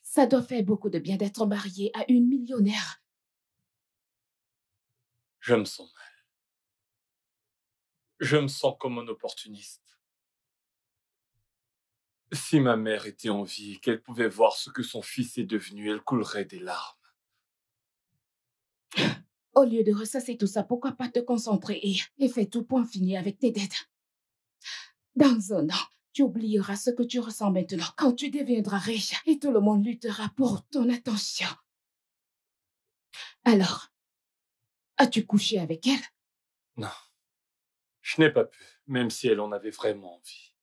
Ça doit faire beaucoup de bien d'être marié à une millionnaire. Je me sens mal. Je me sens comme un opportuniste. Si ma mère était en vie et qu'elle pouvait voir ce que son fils est devenu, elle coulerait des larmes. Au lieu de ressasser tout ça, pourquoi pas te concentrer et faire tout pour en finir avec tes dettes? Dans un an, tu oublieras ce que tu ressens maintenant quand tu deviendras riche et tout le monde luttera pour ton attention. Alors, as-tu couché avec elle? Non. Je n'ai pas pu, même si elle en avait vraiment envie.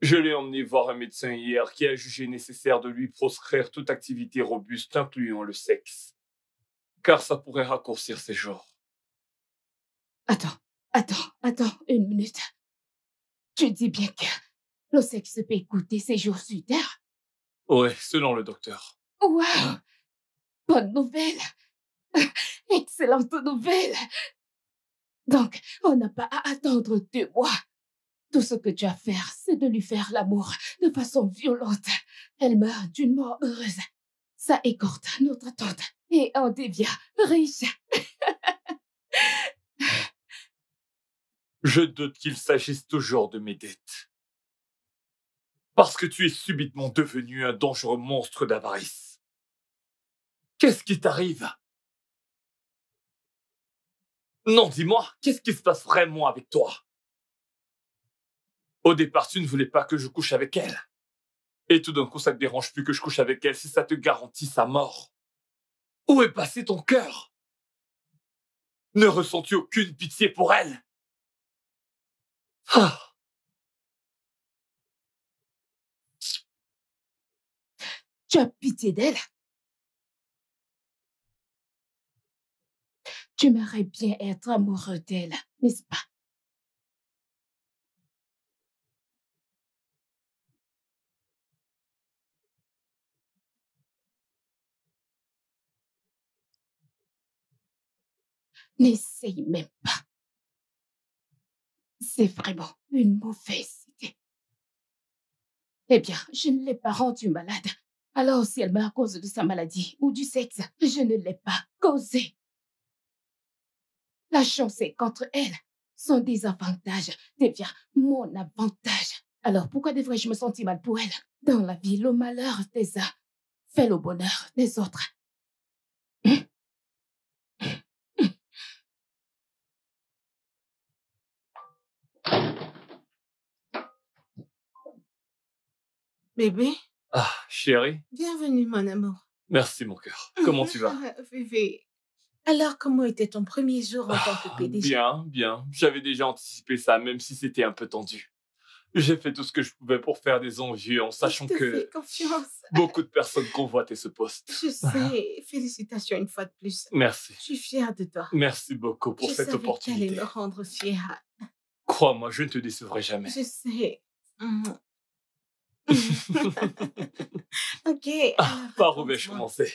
Je l'ai emmenée voir un médecin hier qui a jugé nécessaire de lui proscrire toute activité robuste, incluant le sexe. Car ça pourrait raccourcir ses jours. Attends, une minute. Tu dis bien que le sexe peut écouter ses jours sur Terre? Ouais, selon le docteur. Waouh! Bonne nouvelle! Excellente nouvelle! Donc, on n'a pas à attendre 2 mois. Tout ce que tu as à faire, c'est de lui faire l'amour de façon violente. Elle meurt d'une mort heureuse. Ça écourte notre attente et on devient riche. Je doute qu'il s'agisse toujours de mes dettes. Parce que tu es subitement devenu un dangereux monstre d'avarice. Qu'est-ce qui t'arrive? Non, dis-moi, qu'est-ce qui se passe vraiment avec toi? Au départ, tu ne voulais pas que je couche avec elle. Et tout d'un coup, ça te dérange plus que je couche avec elle si ça te garantit sa mort. Où est passé ton cœur? Ne ressens-tu aucune pitié pour elle? Ah. Tu as pitié d'elle? Tu aimerais bien être amoureux d'elle, n'est-ce pas? N'essaye même pas. C'est vraiment une mauvaise idée. Eh bien, je ne l'ai pas rendue malade. Alors, si elle meurt à cause de sa maladie ou du sexe, je ne l'ai pas causée. La chance est qu'entre elles, son désavantage devient mon avantage. Alors, pourquoi devrais-je me sentir mal pour elle? Dans la vie, le malheur des uns fait le bonheur des autres. Bébé? Ah, chérie. Bienvenue, mon amour. Merci, mon cœur. Comment tu vas? Bébé. Alors, comment était ton premier jour en tant que PDG? Bien. J'avais déjà anticipé ça, même si c'était un peu tendu. J'ai fait tout ce que je pouvais pour faire des envieux, en sachant Je te que fais confiance. beaucoup de personnes convoitaient ce poste. Je sais. Félicitations une fois de plus. Merci. Je suis fière de toi. Merci beaucoup pour cette opportunité. Je savais que t'allais me rendre fière. Crois-moi, je ne te décevrai jamais. Je sais. Ok. Par où vais-je commencer?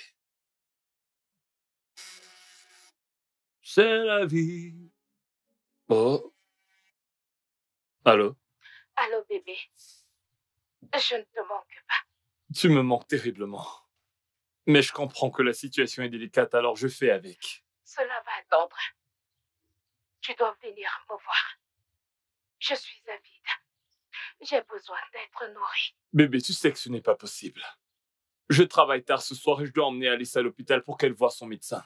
c'est la vie. Oh, allô? Allô, bébé. Je ne te manque pas. Tu me manques terriblement. Mais je comprends que la situation est délicate, alors je fais avec. Cela va attendre. Tu dois venir me voir. Je suis avide. J'ai besoin d'être nourrie. Bébé, tu sais que ce n'est pas possible. Je travaille tard ce soir et je dois emmener Alice à l'hôpital pour qu'elle voie son médecin.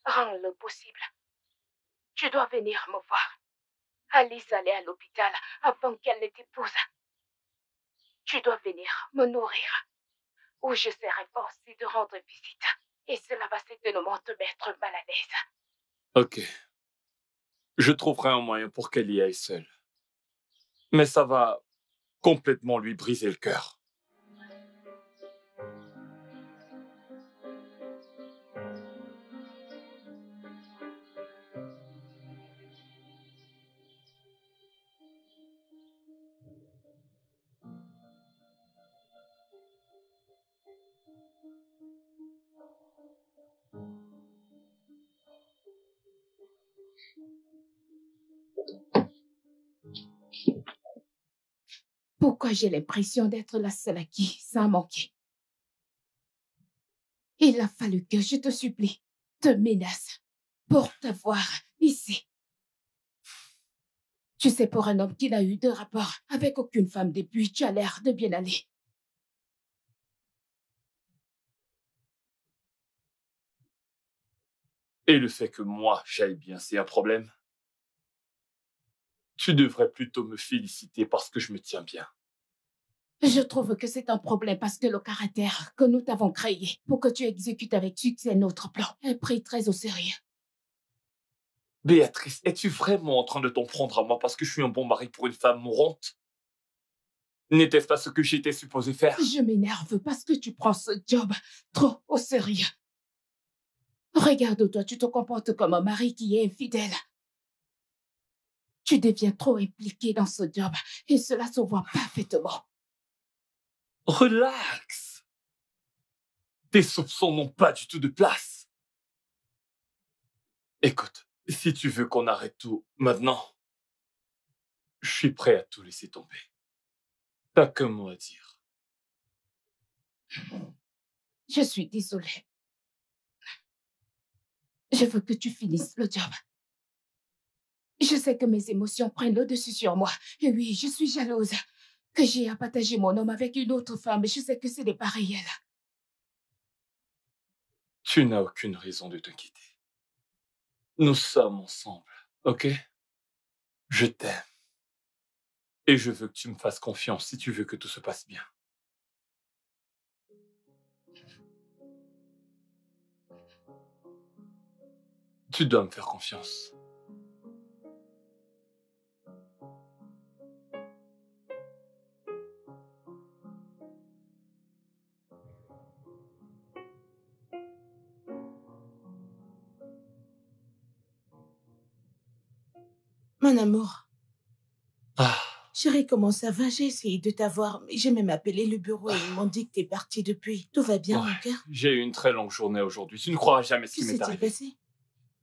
Rends-le possible. Tu dois venir me voir. Alice allait à l'hôpital avant qu'elle ne t'épouse. Tu dois venir me nourrir. Ou je serai forcée de rendre visite. Et cela va certainement te mettre mal à l'aise. Ok. Je trouverai un moyen pour qu'elle y aille seule. Mais ça va complètement lui briser le cœur. Pourquoi j'ai l'impression d'être la seule à qui ça a manqué? Il a fallu que je te supplie, te menace, pour t'avoir ici. Tu sais, pour un homme qui n'a eu de rapport avec aucune femme depuis, tu as l'air de bien aller. Et le fait que moi, j'aille bien, c'est un problème. Tu devrais plutôt me féliciter parce que je me tiens bien. Je trouve que c'est un problème parce que le caractère que nous t'avons créé pour que tu exécutes avec succès notre plan est pris très au sérieux. Béatrice, es-tu vraiment en train de t'en prendre à moi parce que je suis un bon mari pour une femme mourante? N'était-ce pas ce que j'étais supposé faire? Je m'énerve parce que tu prends ce job trop au sérieux. Regarde-toi, tu te comportes comme un mari qui est infidèle. Tu deviens trop impliqué dans ce job et cela se voit parfaitement. Relax. Tes soupçons n'ont pas du tout de place. Écoute, si tu veux qu'on arrête tout maintenant, je suis prêt à tout laisser tomber. T'as qu'un mot à dire. Je suis désolée. Je veux que tu finisses le job. Je sais que mes émotions prennent le dessus sur moi. Et oui, je suis jalouse. Que j'ai à partager mon homme avec une autre femme, je sais que ce n'est pas réel. Tu n'as aucune raison de t'inquiéter. Nous sommes ensemble, ok? Je t'aime. Et je veux que tu me fasses confiance si tu veux que tout se passe bien. Tu dois me faire confiance. Mon amour, Ah, chérie, comment ça va? J'ai essayé de t'avoir, mais j'ai même appelé le bureau et ils m'ont dit que t'es partie depuis. Tout va bien, ouais. mon cœur? J'ai eu une très longue journée aujourd'hui. Tu ne croiras jamais ce Que qui m'est s'est-il arrivé. passé?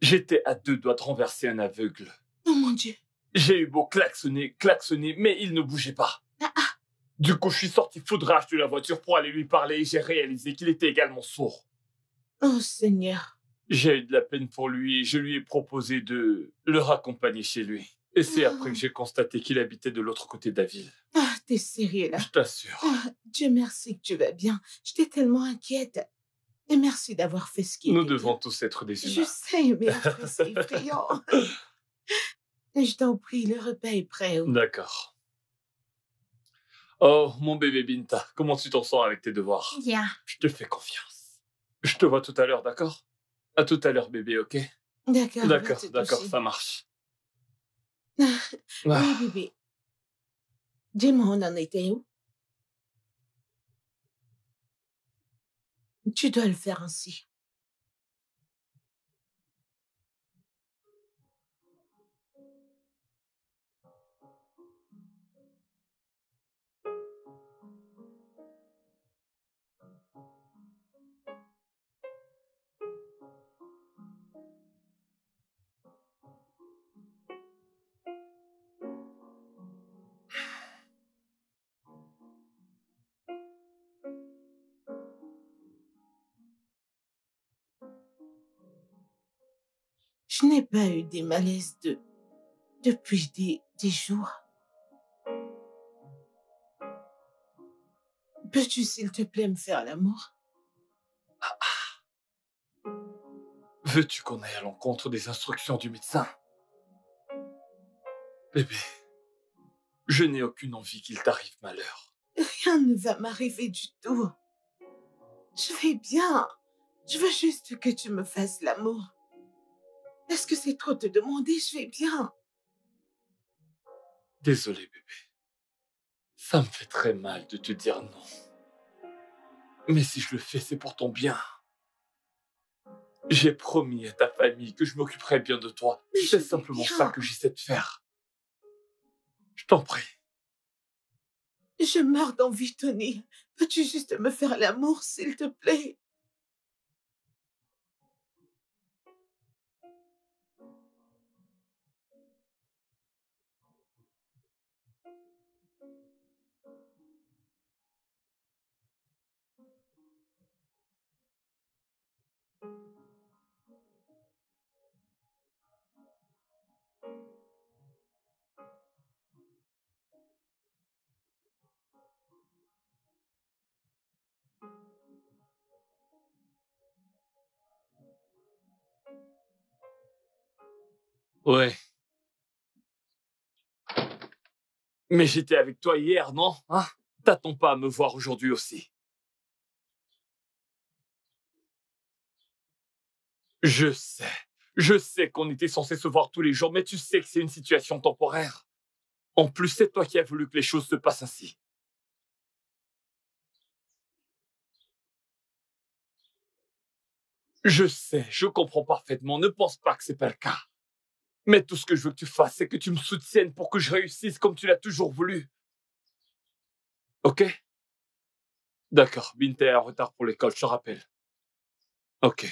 J'étais à 2 doigts de renverser un aveugle. Oh mon Dieu. J'ai eu beau klaxonner, mais il ne bougeait pas. Ah, ah. Du coup, je suis sorti foudrage de la voiture pour aller lui parler et j'ai réalisé qu'il était également sourd. Oh Seigneur. J'ai eu de la peine pour lui et je lui ai proposé de le raccompagner chez lui. Et c'est après que j'ai constaté qu'il habitait de l'autre côté de la ville. Ah, t'es sérieux là? Je t'assure. Ah, Dieu merci que tu vas bien. J'étais tellement inquiète. Et merci d'avoir fait ce qui Nous était devons bien. tous être des Je humains. sais, mais après c'est effrayant. Je t'en prie, le repas est prêt. Oh. D'accord. Oh, mon bébé Binta, comment tu t'en sors avec tes devoirs? Bien. Je te fais confiance. Je te vois tout à l'heure, d'accord? À tout à l'heure, bébé, ok? D'accord. D'accord, va te d'accord, toucher. ça marche. Oui, Ah. bébé. Dis-moi, on en était où? Tu dois le faire ainsi. Je n'ai pas eu des malaises depuis des jours. Peux-tu, s'il te plaît, me faire l'amour? Veux-tu qu'on aille à l'encontre des instructions du médecin? Bébé, je n'ai aucune envie qu'il t'arrive malheur. Rien ne va m'arriver du tout. Je vais bien. Je veux juste que tu me fasses l'amour. Est-ce que c'est trop te demander? Je vais bien. Désolé, bébé. Ça me fait très mal de te dire non. Mais si je le fais, c'est pour ton bien. J'ai promis à ta famille que je m'occuperai bien de toi. C'est simplement ça que j'essaie de faire. Je t'en prie. Je meurs d'envie, Tony. Peux-tu juste me faire l'amour, s'il te plaît? Ouais. Mais j'étais avec toi hier, non? Hein? T'attends pas à me voir aujourd'hui aussi. Je sais qu'on était censé se voir tous les jours, mais tu sais que c'est une situation temporaire. En plus, c'est toi qui as voulu que les choses se passent ainsi. Je sais, je comprends parfaitement, ne pense pas que c'est pas le cas. Mais tout ce que je veux que tu fasses, c'est que tu me soutiennes pour que je réussisse comme tu l'as toujours voulu. Ok? D'accord, Binte est en retard pour l'école, je te rappelle. Ok.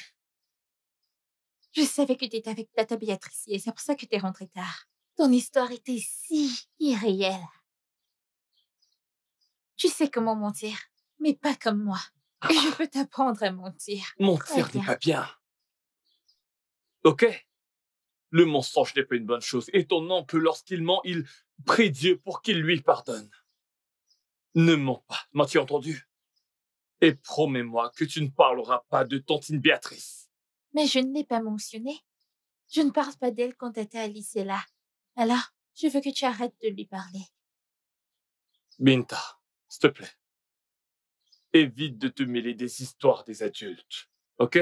Je savais que tu étais avec Tata Béatrice et c'est pour ça que tu es rentrée tard. Ton histoire était si irréelle. Tu sais comment mentir, mais pas comme moi. Et je peux t'apprendre à mentir. Mentir n'est pas bien. Ok? Le mensonge n'est pas une bonne chose. Et ton oncle, lorsqu'il ment, il prie Dieu pour qu'il lui pardonne. Ne mens pas, m'as-tu entendu? Et promets-moi que tu ne parleras pas de tantine Béatrice. Mais je ne l'ai pas mentionné. Je ne parle pas d'elle quand Tata Alice est là. Alors, je veux que tu arrêtes de lui parler. Binta, s'il te plaît. Évite de te mêler des histoires des adultes, ok?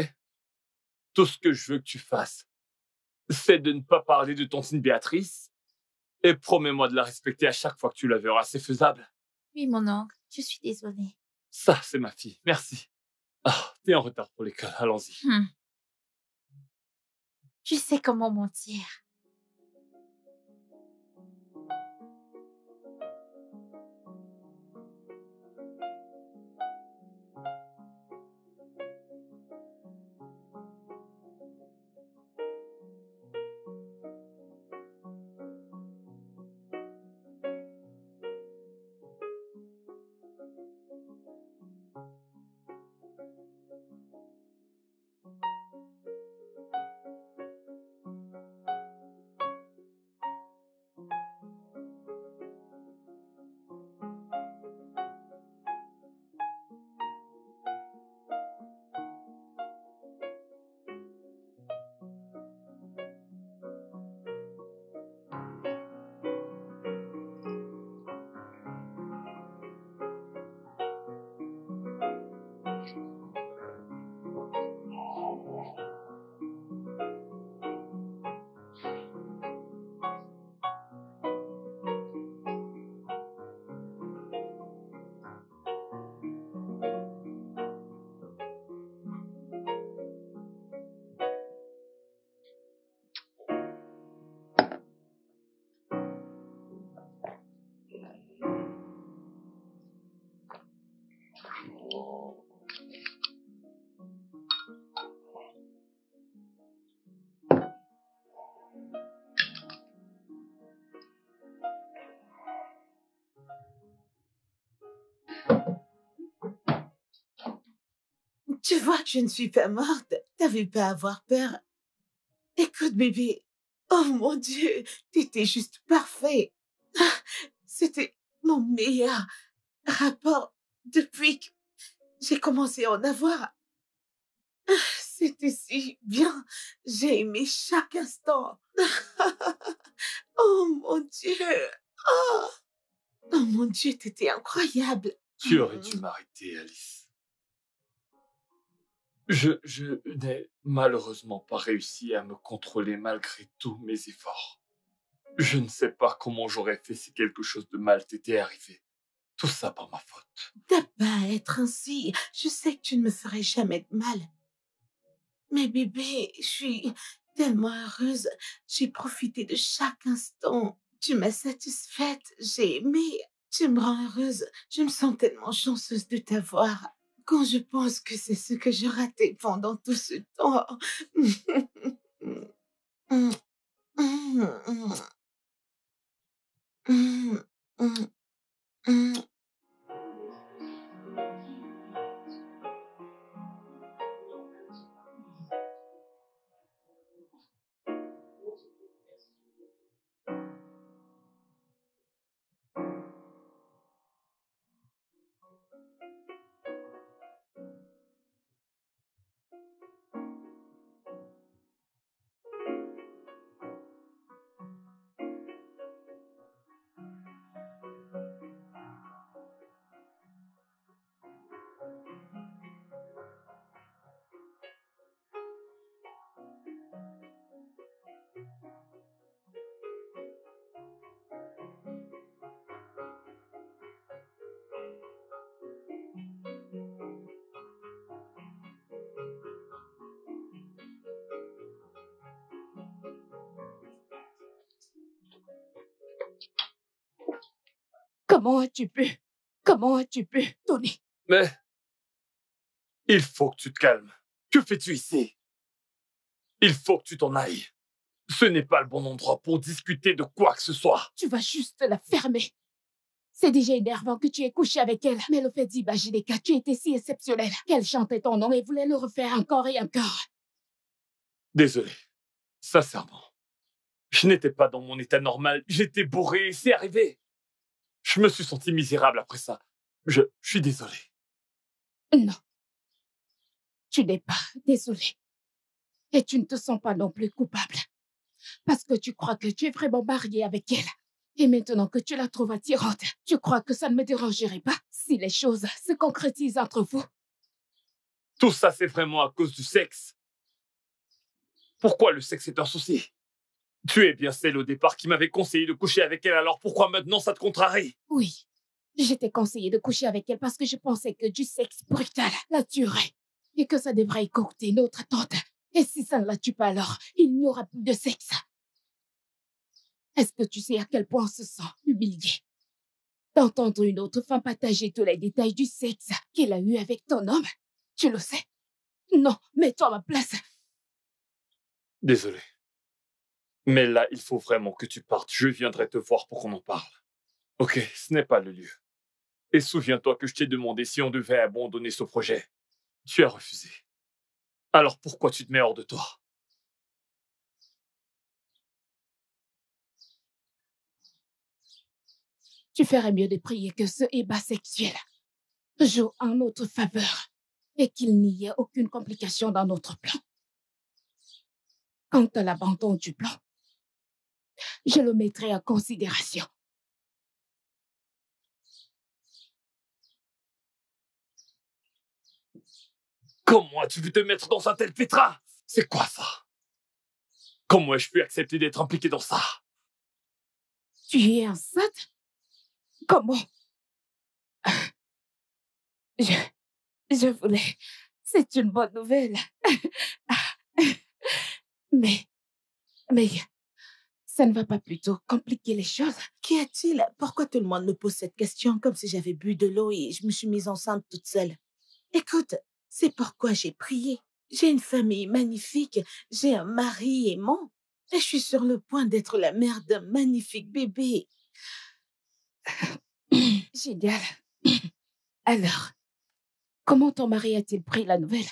Tout ce que je veux que tu fasses, c'est de ne pas parler de tantine Béatrice et promets-moi de la respecter à chaque fois que tu la verras. C'est faisable? Oui, mon oncle, je suis désolée. Ça, c'est ma fille. Merci. Ah, t'es en retard pour l'école. Allons-y. Tu sais comment mentir. Tu vois que je ne suis pas morte. T'avais pas à avoir peur. Écoute, bébé. Oh mon Dieu, t'étais juste parfait. C'était mon meilleur rapport depuis que j'ai commencé à en avoir. C'était si bien. J'ai aimé chaque instant. Oh mon Dieu. Oh, oh mon Dieu, t'étais incroyable. Tu aurais dû m'arrêter, Alice. Je n'ai malheureusement pas réussi à me contrôler malgré tous mes efforts. Je ne sais pas comment j'aurais fait si quelque chose de mal t'était arrivé. Tout ça par ma faute. T'as pas à être ainsi. Je sais que tu ne me ferais jamais de mal. Mais bébé, je suis tellement heureuse. J'ai profité de chaque instant. Tu m'as satisfaite. J'ai aimé. Tu me rends heureuse. Je me sens tellement chanceuse de t'avoir. Quand je pense que c'est ce que j'ai raté pendant tout ce temps. Comment as-tu pu? Comment as-tu pu, Tony? Mais il faut que tu te calmes. Que fais-tu ici? Il faut que tu t'en ailles. Ce n'est pas le bon endroit pour discuter de quoi que ce soit. Tu vas juste la fermer. C'est déjà énervant que tu aies couché avec elle, mais le fait d'imaginer que tu étais si exceptionnel, qu'elle chantait ton nom et voulait le refaire encore et encore. Désolé. Sincèrement. Je n'étais pas dans mon état normal. J'étais bourré et c'est arrivé. Je me suis senti misérable après ça. Je suis désolé. Non. Tu n'es pas désolé. Et tu ne te sens pas non plus coupable. Parce que tu crois que tu es vraiment marié avec elle. Et maintenant que tu la trouves attirante, tu crois que ça ne me dérangerait pas si les choses se concrétisent entre vous? Tout ça, c'est vraiment à cause du sexe. Pourquoi le sexe est un souci? Tu es bien celle au départ qui m'avait conseillé de coucher avec elle, alors pourquoi maintenant ça te contrarie? Oui. Je t'ai conseillé de coucher avec elle parce que je pensais que du sexe brutal la tuerait. Et que ça devrait écourter notre attente. Et si ça ne la tue pas alors, il n'y aura plus de sexe. Est-ce que tu sais à quel point on se sent humilié d'entendre une autre femme partager tous les détails du sexe qu'elle a eu avec ton homme? Tu le sais? Non, mets-toi à ma place. Désolé. Mais là, il faut vraiment que tu partes. Je viendrai te voir pour qu'on en parle. Ok, ce n'est pas le lieu. Et souviens-toi que je t'ai demandé si on devait abandonner ce projet. Tu as refusé. Alors pourquoi tu te mets hors de toi? Tu ferais mieux de prier que ce ébat sexuel joue en notre faveur et qu'il n'y ait aucune complication dans notre plan. Quant à l'abandon du plan, je le mettrai en considération. Comment as-tu pu te mettre dans un tel pétrin? C'est quoi ça? Comment ai-je pu accepter d'être impliqué dans ça? Tu es enceinte? Comment? Je voulais... C'est une bonne nouvelle. Mais ça ne va pas plutôt compliquer les choses? Qu'y a-t-il? Pourquoi tout le monde me pose cette question comme si j'avais bu de l'eau et je me suis mise enceinte toute seule? Écoute, c'est pourquoi j'ai prié. J'ai une famille magnifique, j'ai un mari aimant et je suis sur le point d'être la mère d'un magnifique bébé. Génial. Alors, comment ton mari a-t-il pris la nouvelle?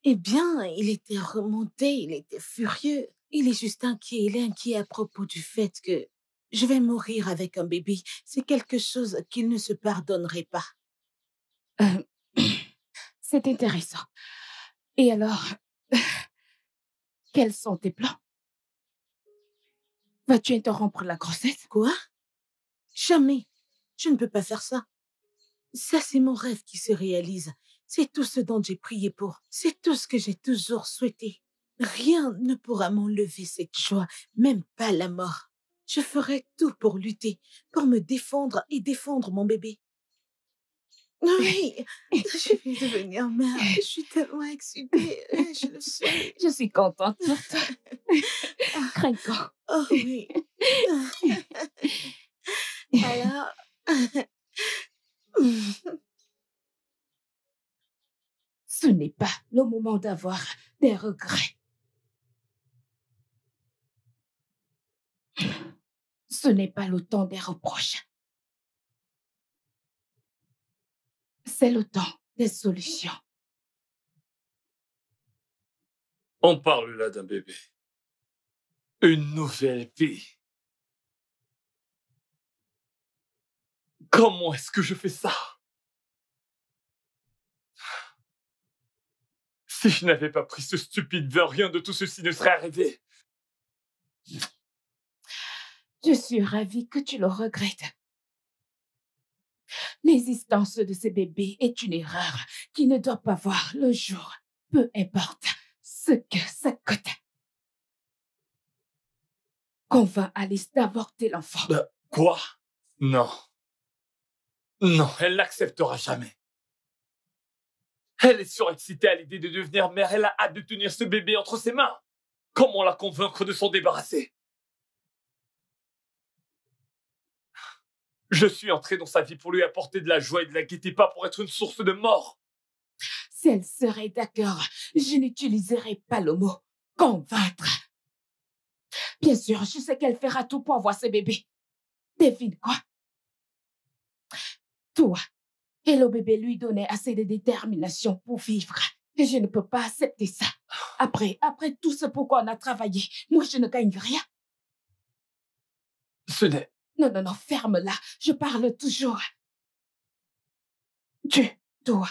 Eh bien, il était remonté, il était furieux. Il est juste inquiet. Il est inquiet à propos du fait que je vais mourir avec un bébé. C'est quelque chose qu'il ne se pardonnerait pas. Euh, c'est intéressant. Et alors, quels sont tes plans? Vas-tu interrompre la grossesse? Quoi? Jamais. Je ne peux pas faire ça. Ça, c'est mon rêve qui se réalise. C'est tout ce dont j'ai prié pour. C'est tout ce que j'ai toujours souhaité. Rien ne pourra m'enlever cette joie, même pas la mort. Je ferai tout pour lutter, pour me défendre et défendre mon bébé. Oui, je vais devenir mère. Je suis tellement excitée. Je le sais. Je suis contente pour toi. Craquant. Oh oui. Alors... Ce n'est pas le moment d'avoir des regrets. Ce n'est pas le temps des reproches. C'est le temps des solutions. On parle là d'un bébé. Une nouvelle vie. Comment est-ce que je fais ça? Si je n'avais pas pris ce stupide vin, rien de tout ceci ne serait arrivé. Je suis ravie que tu le regrettes. L'existence de ce bébé est une erreur qui ne doit pas voir le jour, peu importe ce que ça coûte. Convainc Alice d'avorter l'enfant. Quoi? Non. Non, elle n'acceptera jamais. Elle est surexcitée à l'idée de devenir mère. Elle a hâte de tenir ce bébé entre ses mains. Comment la convaincre de s'en débarrasser? Je suis entré dans sa vie pour lui apporter de la joie et de la gaieté, pas pour être une source de mort. Si elle serait d'accord, je n'utiliserai pas le mot « convaincre ». Bien sûr, je sais qu'elle fera tout pour avoir ce bébé. Devine quoi? Toi et le bébé lui donnaient assez de détermination pour vivre. Et je ne peux pas accepter ça. Après tout ce pour quoi on a travaillé, moi je ne gagne rien. Ce n'est... Non, ferme-la. Je parle toujours. Tu dois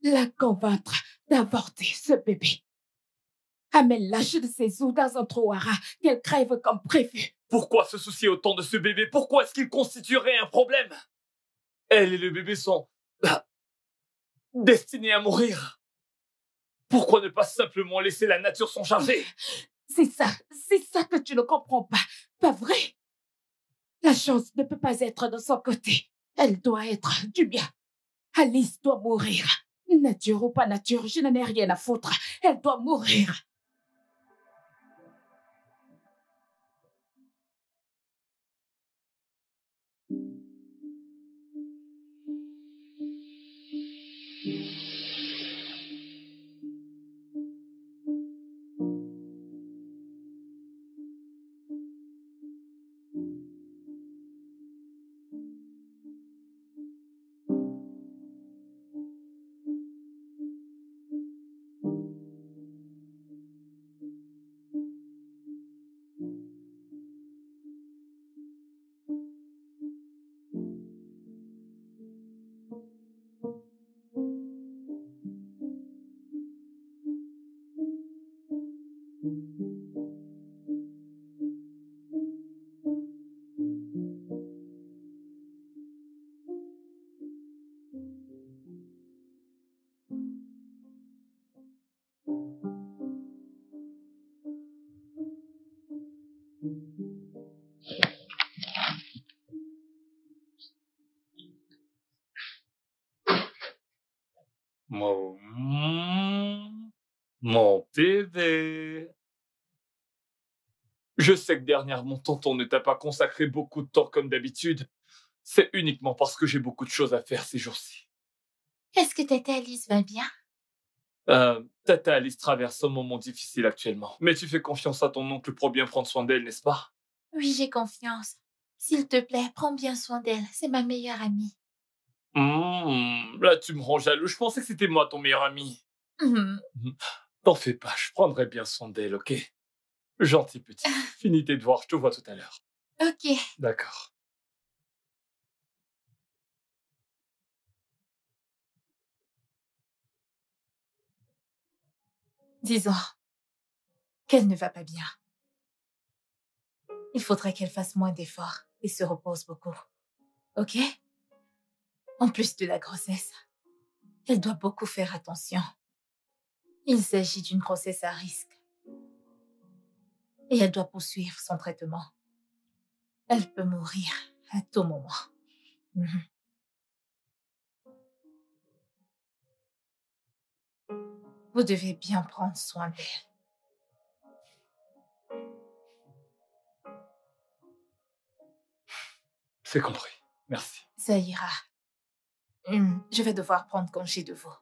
la convaincre d'avorter ce bébé. Amène-la je ne sais où dans un trou à rats, qu'elle crève comme prévu. Pourquoi se soucier autant de ce bébé? Pourquoi est-ce qu'il constituerait un problème? Elle et le bébé sont... destinés à mourir. Pourquoi ne pas simplement laisser la nature s'en charger? C'est ça que tu ne comprends pas. Pas vrai? La chance ne peut pas être de son côté. Elle doit être du bien. Alice doit mourir. Nature ou pas nature, je n'en ai rien à foutre. Elle doit mourir. Mon bébé. Je sais que dernièrement, tonton ne t'a pas consacré beaucoup de temps comme d'habitude. C'est uniquement parce que j'ai beaucoup de choses à faire ces jours-ci. Est-ce que Tata Alice va bien? Tata Alice traverse un moment difficile actuellement. Mais tu fais confiance à ton oncle pour bien prendre soin d'elle, n'est-ce pas? Oui, j'ai confiance. S'il te plaît, prends bien soin d'elle. C'est ma meilleure amie. Là, tu me rends jaloux. Je pensais que c'était moi ton meilleur ami. T'en fais pas, je prendrai bien soin d'elle, ok? Gentil petit. Finis tes devoirs, je te vois tout à l'heure. Ok. D'accord. Disons qu'elle ne va pas bien. Il faudrait qu'elle fasse moins d'efforts et se repose beaucoup. Ok? En plus de la grossesse, elle doit beaucoup faire attention. Il s'agit d'une grossesse à risque. Et elle doit poursuivre son traitement. Elle peut mourir à tout moment. Mhm. Vous devez bien prendre soin d'elle. C'est compris. Merci. Ça ira. Je vais devoir prendre congé de vous.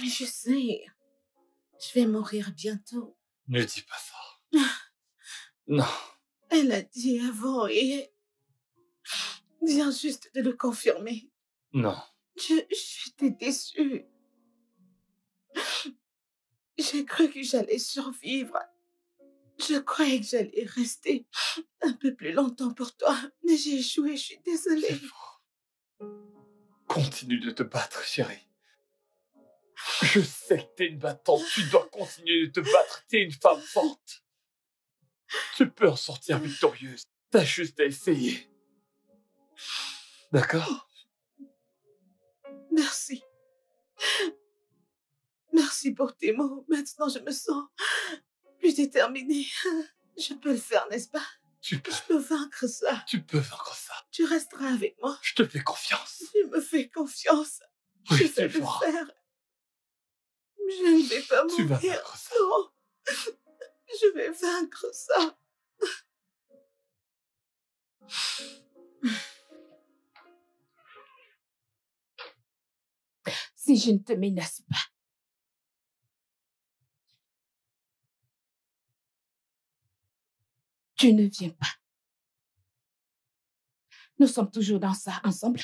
Je sais. Je vais mourir bientôt. Ne dis pas ça. Non. Elle a dit avant et vient juste de le confirmer. Non. J'étais déçue. J'ai cru que j'allais survivre. Je croyais que j'allais rester un peu plus longtemps pour toi, mais j'ai échoué, je suis désolée. C'est faux. Continue de te battre, chérie. Je sais que t'es une battante. Tu dois continuer de te battre. T'es une femme forte. Tu peux en sortir victorieuse. T'as juste à essayer. D'accord? Merci. Merci pour tes mots. Maintenant, je me sens plus déterminée. Je peux le faire, n'est-ce pas? Tu peux. Je peux vaincre ça. Tu peux vaincre ça. Tu resteras avec moi. Je te fais confiance. Tu me fais confiance. Oui, Je tu vais le le feras. faire. Je ne vais pas Tu vas mourir. vaincre ça. Non. Je vais vaincre ça. Si je ne te menace pas, tu ne viens pas. Nous sommes toujours dans ça ensemble.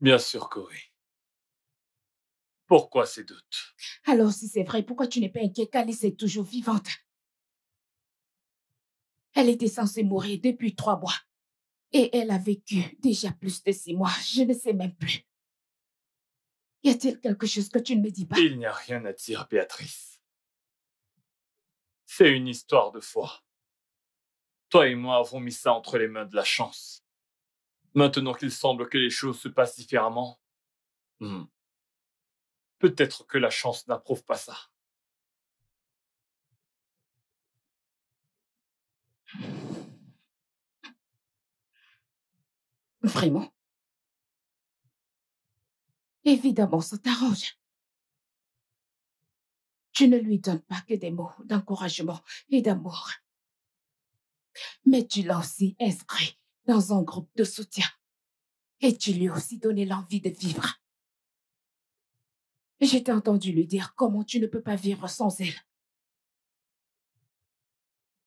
Bien sûr que oui. Pourquoi ces doutes? Alors, si c'est vrai, pourquoi tu n'es pas inquiet qu'Alice est toujours vivante? Elle était censée mourir depuis 3 mois. Et elle a vécu déjà plus de 6 mois. Je ne sais même plus. Y a-t-il quelque chose que tu ne me dis pas? Il n'y a rien à dire, Béatrice. C'est une histoire de foi. Toi et moi avons mis ça entre les mains de la chance. Maintenant qu'il semble que les choses se passent différemment, peut-être que la chance n'approuve pas ça. Vraiment? Évidemment, ça t'arrange. Tu ne lui donnes pas que des mots d'encouragement et d'amour. Mais tu l'as aussi inscrit dans un groupe de soutien. Et tu lui as aussi donné l'envie de vivre. Je t'ai entendu lui dire comment tu ne peux pas vivre sans elle.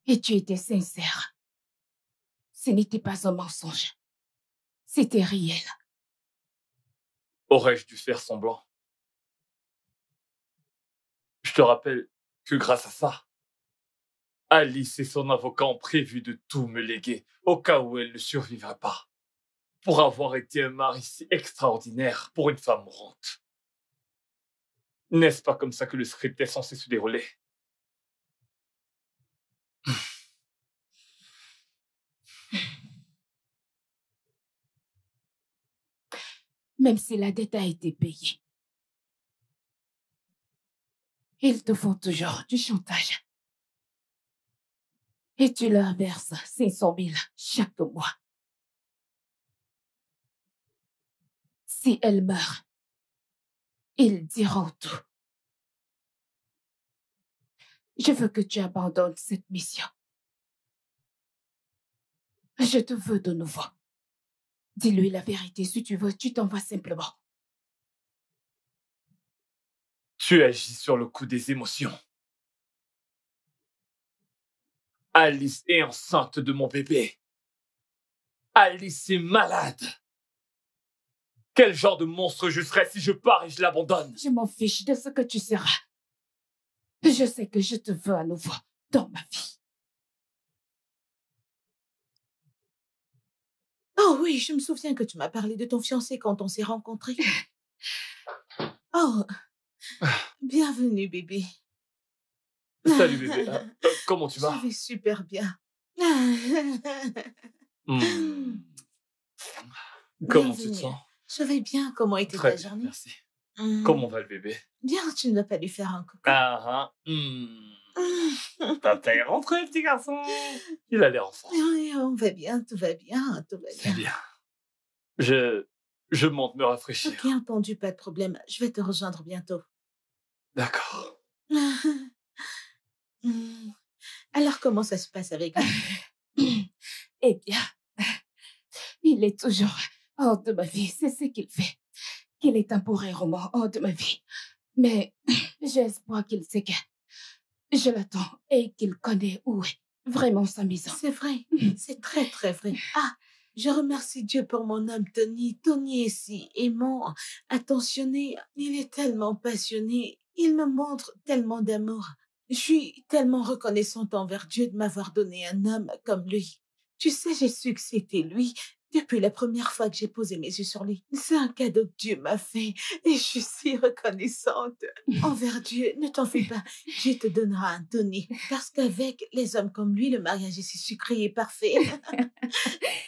Et tu étais sincère. Ce n'était pas un mensonge. C'était réel. Aurais-je dû faire semblant? Je te rappelle que grâce à ça, Alice et son avocat ont prévu de tout me léguer au cas où elle ne survivrait pas. Pour avoir été un mari si extraordinaire pour une femme mourante. N'est-ce pas comme ça que le script est censé se dérouler? Même si la dette a été payée. Ils te font toujours du chantage. Et tu leur verses 500 000 chaque mois. Si elle meurt, ils diront tout. Je veux que tu abandonnes cette mission. Je te veux de nouveau. Dis-lui la vérité. Si tu veux, tu t'en vas simplement. Tu agis sur le coup des émotions. Alice est enceinte de mon bébé. Alice est malade. Quel genre de monstre je serais si je pars et je l'abandonne? Je m'en fiche de ce que tu seras. Je sais que je te veux à nouveau dans ma vie. Oh oui, je me souviens que tu m'as parlé de ton fiancé quand on s'est rencontrés. Oh, bienvenue, bébé. Salut bébé. Comment tu vas? Je vais super bien. Hmm. Comment tu te Bienvenue. sens? Je vais bien. Comment était Très ta bien, journée? merci. Comment va le bébé? Bien, tu ne vas pas lui faire un coucou. Papa est rentré, petit garçon. Il a l'air en forme. Oui, on va bien, tout va bien, tout va C'est bien. bien. Je monte me rafraîchir. Ok, entendu, pas de problème. Je vais te rejoindre bientôt. D'accord. Alors, comment ça se passe avec lui? Eh bien, il est toujours hors de ma vie. C'est ce qu'il fait. Qu'il est un bourré roman hors de ma vie. Mais j'ai espoir qu'il sait que je l'attends et qu'il connaît où est vraiment sa maison. C'est vrai, c'est très, très vrai. Ah, je remercie Dieu pour mon homme Tony. Tony est si aimant, attentionné. Il est tellement passionné. Il me montre tellement d'amour. Je suis tellement reconnaissante envers Dieu de m'avoir donné un homme comme lui. Tu sais, j'ai su que c'était lui depuis la première fois que j'ai posé mes yeux sur lui. C'est un cadeau que Dieu m'a fait et je suis si reconnaissante envers Dieu. Ne t'en fais pas, Dieu te donnera un Tony parce qu'avec les hommes comme lui, le mariage est si sucré et parfait.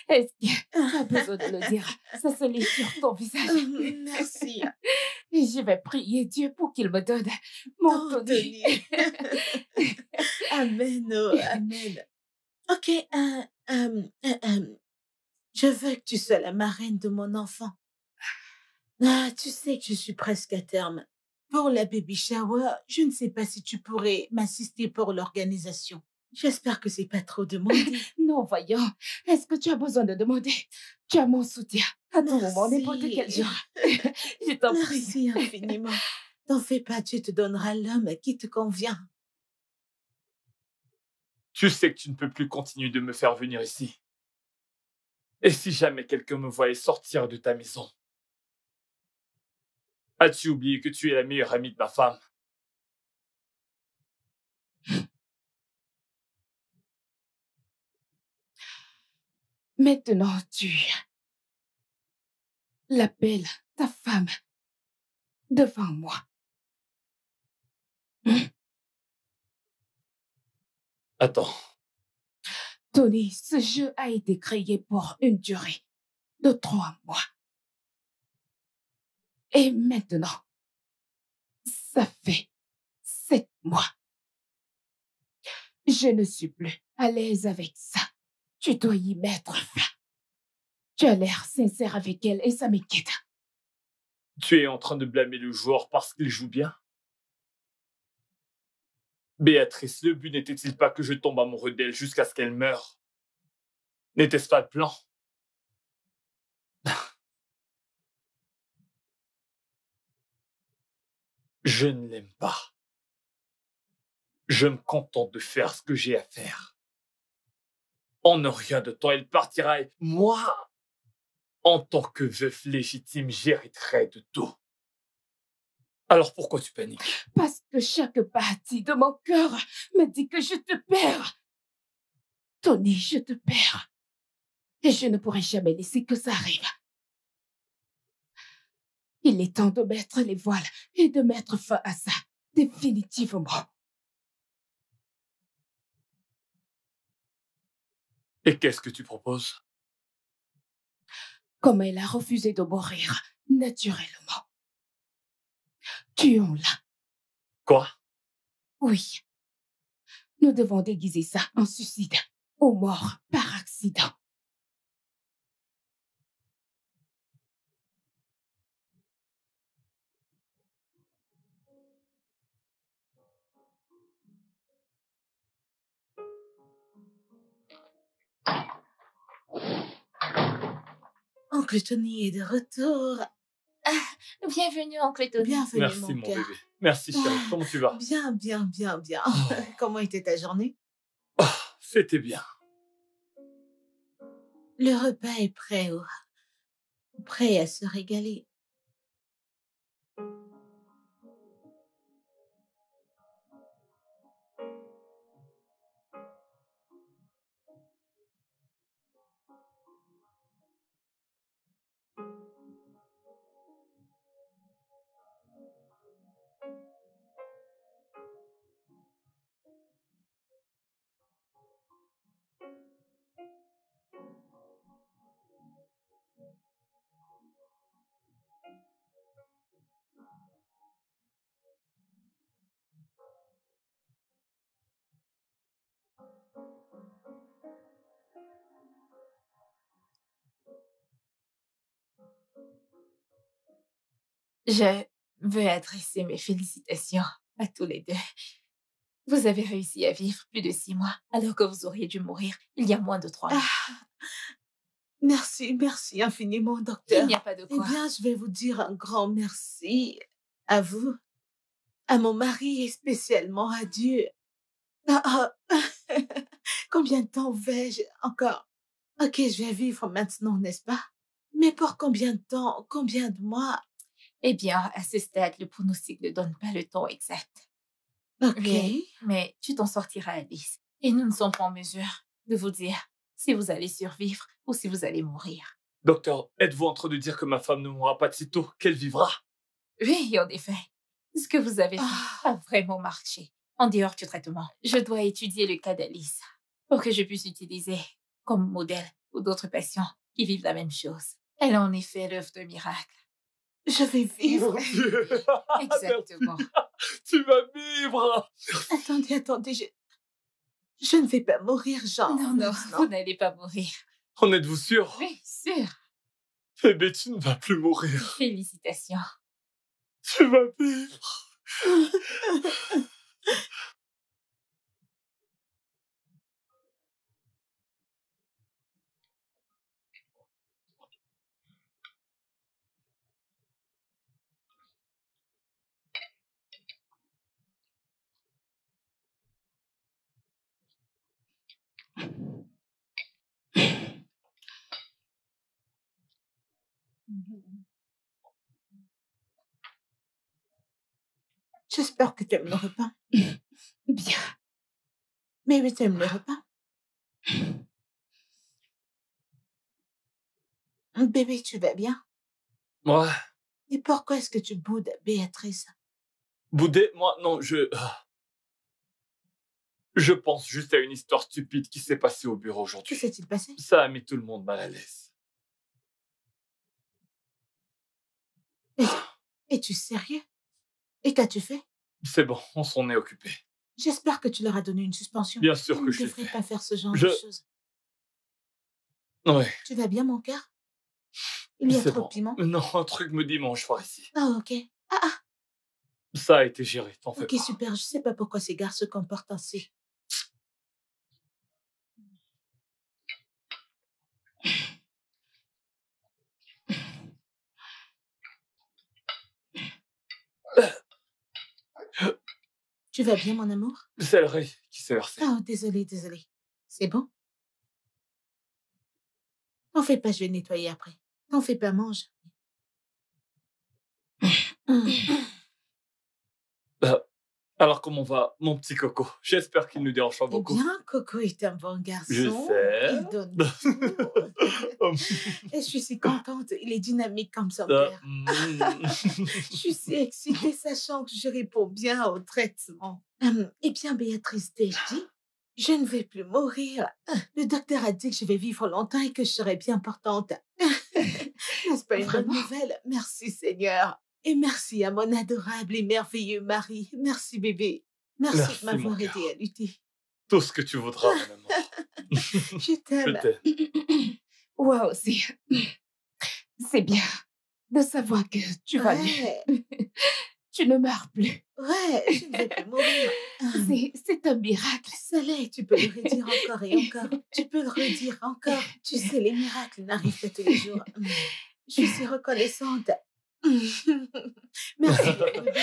Est-ce que tu as besoin de le dire? Ça se lit sur ton visage. Merci. Et je vais prier Dieu pour qu'il me donne mon Oh, Tony. Amen, oh, amen. Ok, je veux que tu sois la marraine de mon enfant. Ah, tu sais que je suis presque à terme. Pour la baby shower, je ne sais pas si tu pourrais m'assister pour l'organisation. J'espère que c'est pas trop demandé. Non, voyons. Est-ce que tu as besoin de demander? Tu as mon soutien à tout moment, Merci. n'importe quel jour. Je t'en prie. Merci infiniment. T'en fais pas, Dieu te donnera l'homme qui te convient. Tu sais que tu ne peux plus continuer de me faire venir ici. Et si jamais quelqu'un me voyait sortir de ta maison, as-tu oublié que tu es la meilleure amie de ma femme? Maintenant, tu l'appelles ta femme devant moi. Attends. Tony, ce jeu a été créé pour une durée de 3 mois. Et maintenant, ça fait 7 mois. Je ne suis plus à l'aise avec ça. Tu dois y mettre fin. Tu as l'air sincère avec elle et ça m'inquiète. Tu es en train de blâmer le joueur parce qu'il joue bien? Béatrice, le but n'était-il pas que je tombe amoureux d'elle jusqu'à ce qu'elle meure? N'était-ce pas le plan? Je ne l'aime pas. Je me contente de faire ce que j'ai à faire. En ne rien de temps, elle partira et moi, en tant que veuf légitime, j'hériterai de tout. Alors pourquoi tu paniques? Parce que chaque partie de mon cœur me dit que je te perds. Tony, je te perds. Et je ne pourrai jamais laisser que ça arrive. Il est temps de mettre les voiles et de mettre fin à ça, définitivement. Et qu'est-ce que tu proposes? Comme elle a refusé de mourir naturellement. Tuons-la. Quoi? Oui. Nous devons déguiser ça en suicide ou mort par accident. Oncle Tony est de retour. Bienvenue, oncle Tony. Bienvenue, Merci, mon mon cœur. bébé. Merci, chérie. Comment tu vas? Bien, bien, bien, bien. Oh. Comment était ta journée? C'était bien. Le repas est prêt, prêt à se régaler. Je veux adresser mes félicitations à tous les deux. Vous avez réussi à vivre plus de 6 mois, alors que vous auriez dû mourir il y a moins de 3 mois. Merci, merci infiniment, Il docteur. n'y a pas de Eh quoi. bien, je vais vous dire un grand merci à vous, à mon mari et spécialement à Dieu. Combien de temps vais-je encore? Ok, je vais vivre maintenant, n'est-ce pas? Mais pour combien de temps? Combien de mois? Eh bien, à ce stade, le pronostic ne donne pas le temps exact. Ok. Mais tu t'en sortiras, Alice. Et nous ne sommes pas en mesure de vous dire si vous allez survivre ou si vous allez mourir. Docteur, êtes-vous en train de dire que ma femme ne mourra pas de sitôt, qu'elle vivra? Oui, en effet. Ce que vous avez fait Ah. a vraiment marché. En dehors du traitement, je dois étudier le cas d'Alice pour que je puisse l'utiliser comme modèle pour d'autres patients qui vivent la même chose. Elle est en effet l'œuvre de miracle. Je vais vivre. Mon Dieu. Exactement. Merci. Tu vas vivre. Attendez, je ne vais pas mourir, genre. Non, vous n'allez pas mourir. En êtes-vous sûr? Oui, sûr. Bébé, tu ne vas plus mourir. Félicitations. Tu vas vivre. J'espère que tu aimes le repas. Bien. Mais tu aimes le repas? Bébé, tu vas bien? Ouais. Et pourquoi est-ce que tu boudes, Béatrice? Boudet, moi, non, je pense juste à une histoire stupide qui s'est passée au bureau Que aujourd'hui. s'est-il passé? Ça a mis tout le monde mal à l'aise. Es-tu sérieux? Et qu'as-tu fait? C'est bon, on s'en est occupé. J'espère que tu leur as donné une suspension. Bien sûr Tu que ne je l'ai devrais fait. pas faire ce genre Je- de choses. Ouais, Tu vas bien, mon cœur? Il y a c'est trop bon. de piment? Non, un truc me dit mange par ici. Ah, ok. Ça a été géré, t'en fais Ok, pas. super. Je sais pas pourquoi ces gars se comportent ainsi. Tu vas bien, mon amour? C'est le riz qui s'est versé. Oh, désolé. C'est bon? T'en fais pas, je vais nettoyer après. T'en fais pas, mange. Alors comment va mon petit Coco? J'espère qu'il ne dérange pas Eh beaucoup. bien, Coco est un bon garçon. Je sais. Il donne tout. Et je suis si contente. Il est dynamique comme son père. Je suis si excitée, sachant que je réponds bien au traitement. Eh bien, Béatrice, t'ai-je dit, je ne vais plus mourir. Le docteur a dit que je vais vivre longtemps et que je serai bien portante. N'est-ce pas une bonne Vraiment? nouvelle? Merci, Seigneur. Et merci à mon adorable et merveilleux mari. Merci, bébé. Merci Merci, de m'avoir mon cœur. aidé à lutter. Tout ce que tu voudras, mon amour. Je Je t'aime. t'aime. Wow, c'est bien de savoir que tu vas bien. Ouais. tu ne meurs plus. Ouais, je ne vais plus mourir. C'est un miracle. Saleh, tu peux le redire encore et encore. Tu peux le redire encore. Tu sais, les miracles n'arrivent pas tous les jours. Je suis reconnaissante. Merci, bébé.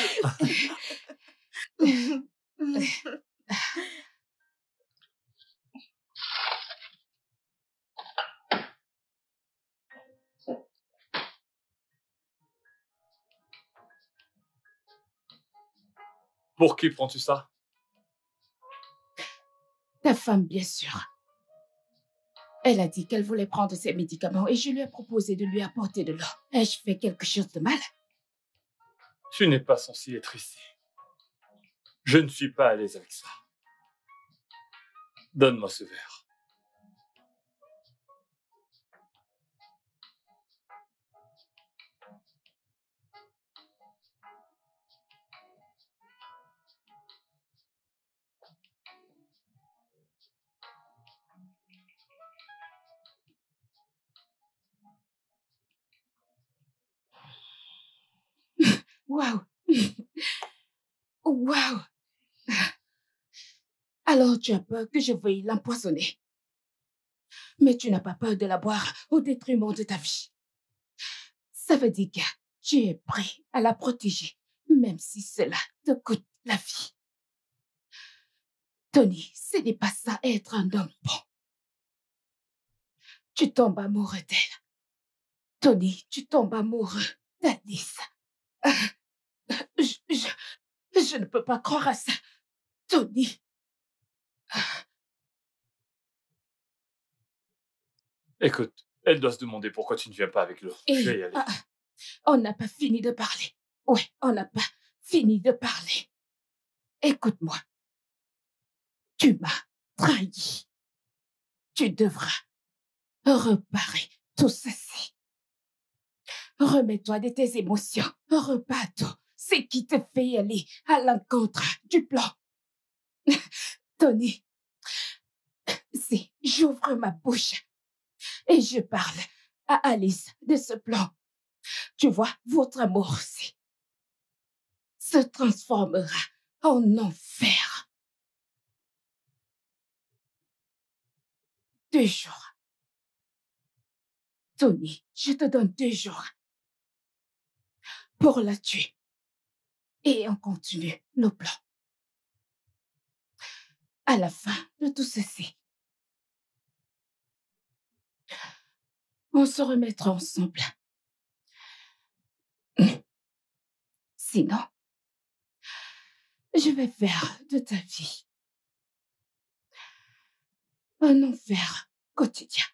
Pour qui prends-tu ça? Ta femme, bien sûr. Elle a dit qu'elle voulait prendre ses médicaments et je lui ai proposé de lui apporter de l'eau. Ai-je fait quelque chose de mal? Tu n'es pas censé être ici. Je ne suis pas à l'aise avec ça. Donne-moi ce verre. Waouh! Waouh! Alors tu as peur que je veuille l'empoisonner. Mais tu n'as pas peur de la boire au détriment de ta vie. Ça veut dire que tu es prêt à la protéger, même si cela te coûte la vie. Tony, ce n'est pas ça être un homme bon. Tu tombes amoureux d'elle. Tony, tu tombes amoureux d'Alice. Je ne peux pas croire à ça. Tony. Écoute, elle doit se demander pourquoi tu ne viens pas avec l'eau. Je vais y aller. On n'a pas fini de parler. Ouais, on n'a pas fini de parler. Écoute-moi. Tu m'as trahi. Tu devras réparer tout ceci. Remets-toi de tes émotions. Repars tout ce qui te fait aller à l'encontre du plan. Tony, si j'ouvre ma bouche et je parle à Alice de ce plan, tu vois, votre amour aussi se transformera en enfer. 2 jours. Tony, je te donne 2 jours pour la tuer. Et on continue le plan. À la fin de tout ceci, on se remettra ensemble. Sinon, je vais faire de ta vie un enfer quotidien.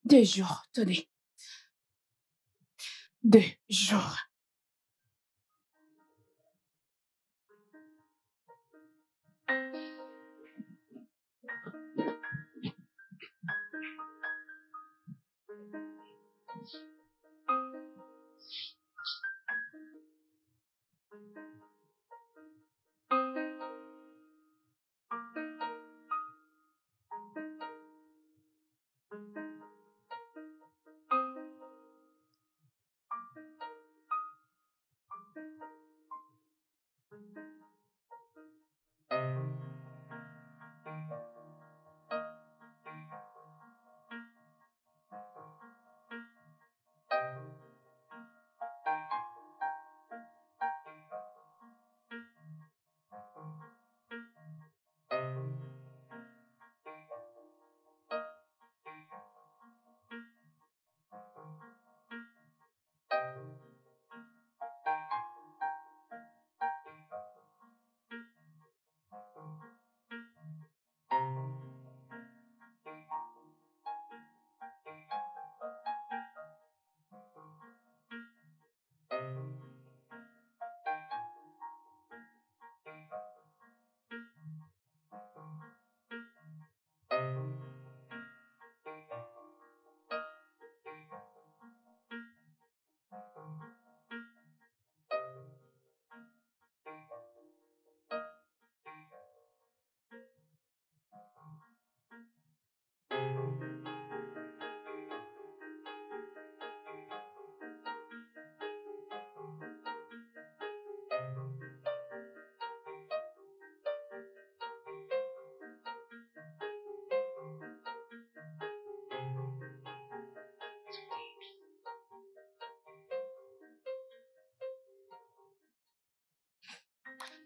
2 jours, Tony. 2 jours.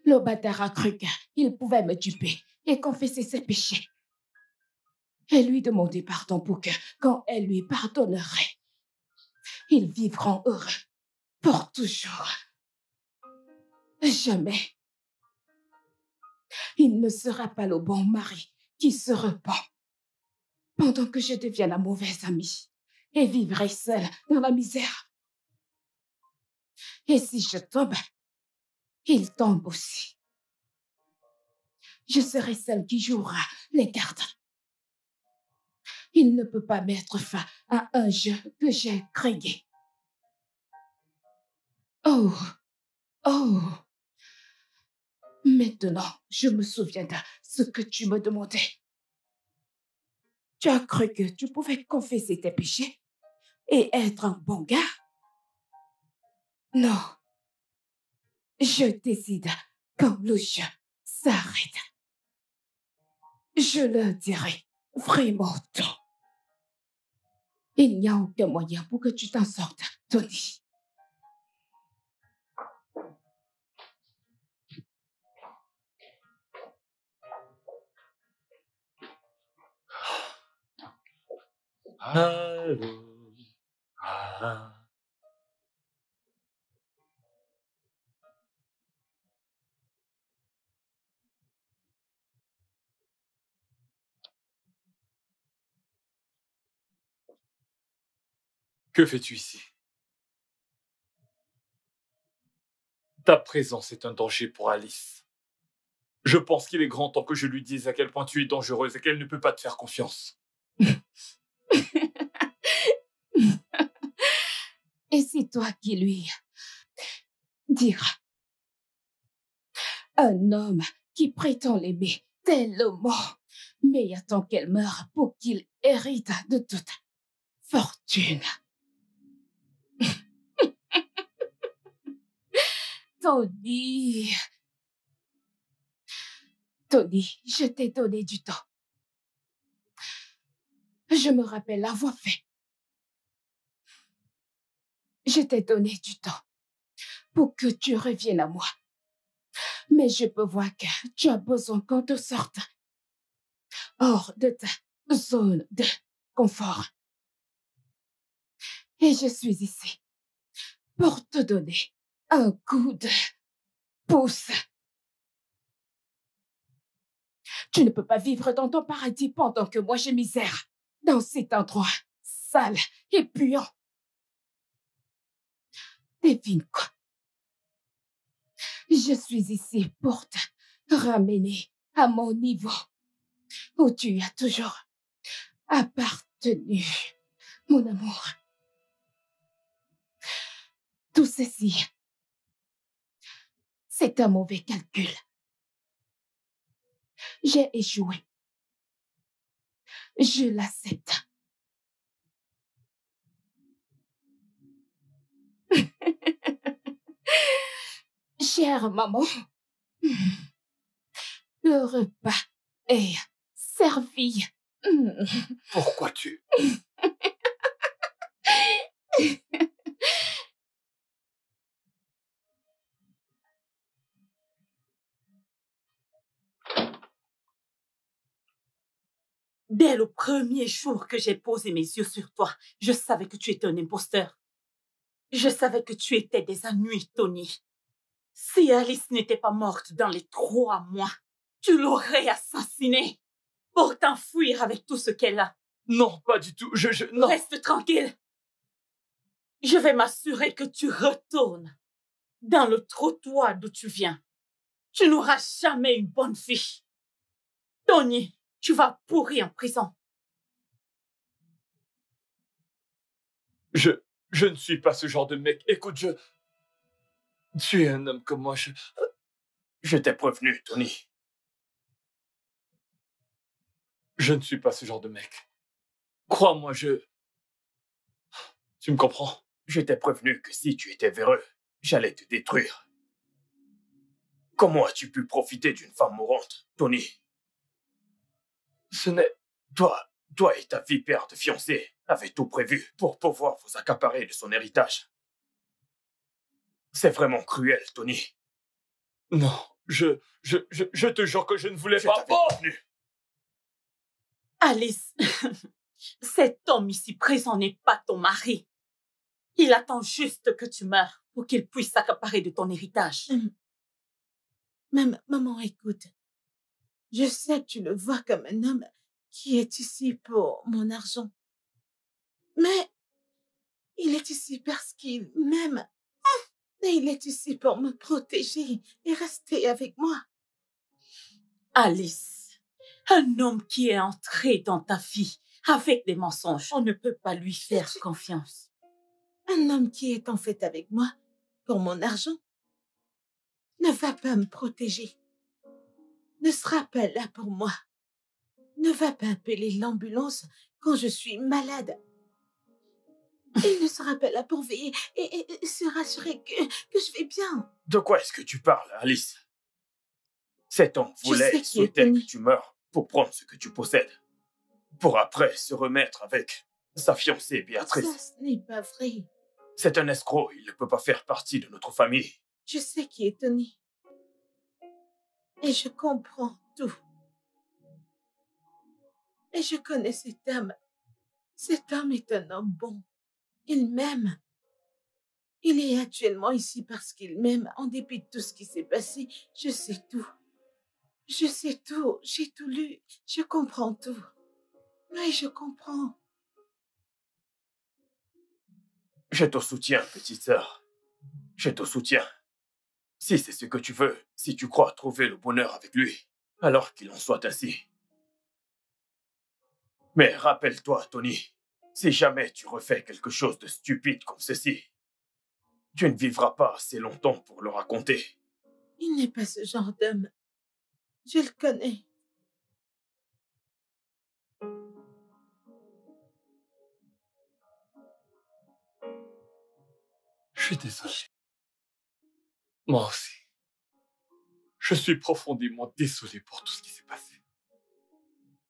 Le bâtard a cru qu'il pouvait me duper et confesser ses péchés. Et lui demander pardon pour que, quand elle lui pardonnerait, ils vivront heureux pour toujours. Jamais. Il ne sera pas le bon mari qui se repent pendant que je deviens la mauvaise amie et vivrai seule dans la misère. Et si je tombe, il tombe aussi. Je serai celle qui jouera les gardes. Il ne peut pas mettre fin à un jeu que j'ai créé. Oh, oh. Maintenant, je me souviens de ce que tu me demandais. Tu as cru que tu pouvais confesser tes péchés et être un bon gars? Non. Je décide quand le jeu s'arrête. Je le dirai vraiment tôt. Il n'y a aucun moyen pour que tu t'en sortes, Tony. Allô. Ah. Que fais-tu ici? Ta présence est un danger pour Alice. Je pense qu'il est grand temps que je lui dise à quel point tu es dangereuse et qu'elle ne peut pas te faire confiance. Et c'est toi qui lui diras. Un homme qui prétend l'aimer tellement, mais attend qu'elle meure pour qu'il hérite de toute fortune. Tony, je t'ai donné du temps. Je me rappelle avoir fait. Je t'ai donné du temps pour que tu reviennes à moi. Mais je peux voir que tu as besoin qu'on te sorte hors de ta zone de confort. Et je suis ici pour te donner un coup de pouce. Tu ne peux pas vivre dans ton paradis pendant que moi j'ai misère dans cet endroit sale et puant. Devine quoi? Je suis ici pour te ramener à mon niveau où tu as toujours appartenu, mon amour. Tout ceci, c'est un mauvais calcul. J'ai échoué. Je l'accepte. Chère maman, le repas est servi. Pourquoi tu... Dès le premier jour que j'ai posé mes yeux sur toi, je savais que tu étais un imposteur. Je savais que tu étais des ennuis, Tony. Si Alice n'était pas morte dans les 3 mois, tu l'aurais assassinée pour t'enfuir avec tout ce qu'elle a. Non, pas du tout. Non. Reste tranquille. Je vais m'assurer que tu retournes dans le trottoir d'où tu viens. Tu n'auras jamais une bonne vie. Tony, tu vas pourrir en prison. Je ne suis pas ce genre de mec. Écoute, tu es un homme comme moi, Je t'ai prévenu, Tony. Je ne suis pas ce genre de mec. Crois-moi, Tu me comprends? Je t'ai prévenu que si tu étais véreux, j'allais te détruire. Comment as-tu pu profiter d'une femme mourante, Tony? Ce n'est... Toi et ta vipère de fiancée avez tout prévu pour pouvoir vous accaparer de son héritage. C'est vraiment cruel, Tony. Non, Je te jure que je ne voulais Je pas. t'avais prévenu. Alice, cet homme ici présent n'est pas ton mari. Il attend juste que tu meurs pour qu'il puisse s'accaparer de ton héritage. Maman, écoute. Je sais que tu le vois comme un homme qui est ici pour mon argent. Mais il est ici parce qu'il m'aime. Et il est ici pour me protéger et rester avec moi. Alice, un homme qui est entré dans ta vie avec des mensonges, on ne peut pas lui faire confiance. Un homme qui est en fait avec moi pour mon argent ne va pas me protéger, ne sera pas là pour moi, ne va pas appeler l'ambulance quand je suis malade. Il ne sera pas là pour veiller et se rassurer que je vais bien. De quoi est-ce que tu parles, Alice? Cet homme Je voulait sais et qui est souhaitait Tony. que tu meurs pour prendre ce que tu possèdes. Pour après se remettre avec sa fiancée Béatrice. Ça, ce n'est pas vrai. C'est un escroc, il ne peut pas faire partie de notre famille. Je sais qui est Tony. Et je comprends tout. Et je connais cet homme. Cet homme est un homme bon. Il m'aime. Il est actuellement ici parce qu'il m'aime, en dépit de tout ce qui s'est passé. Je sais tout. Je sais tout. J'ai tout lu. Je comprends tout. Oui, je comprends. Je te soutiens, petite sœur. Je te soutiens. Si c'est ce que tu veux, si tu crois trouver le bonheur avec lui, alors qu'il en soit ainsi. Mais rappelle-toi, Tony, si jamais tu refais quelque chose de stupide comme ceci, tu ne vivras pas assez longtemps pour le raconter. Il n'est pas ce genre d'homme. Je le connais. Je suis désolé. Moi aussi. Je suis profondément désolé pour tout ce qui s'est passé.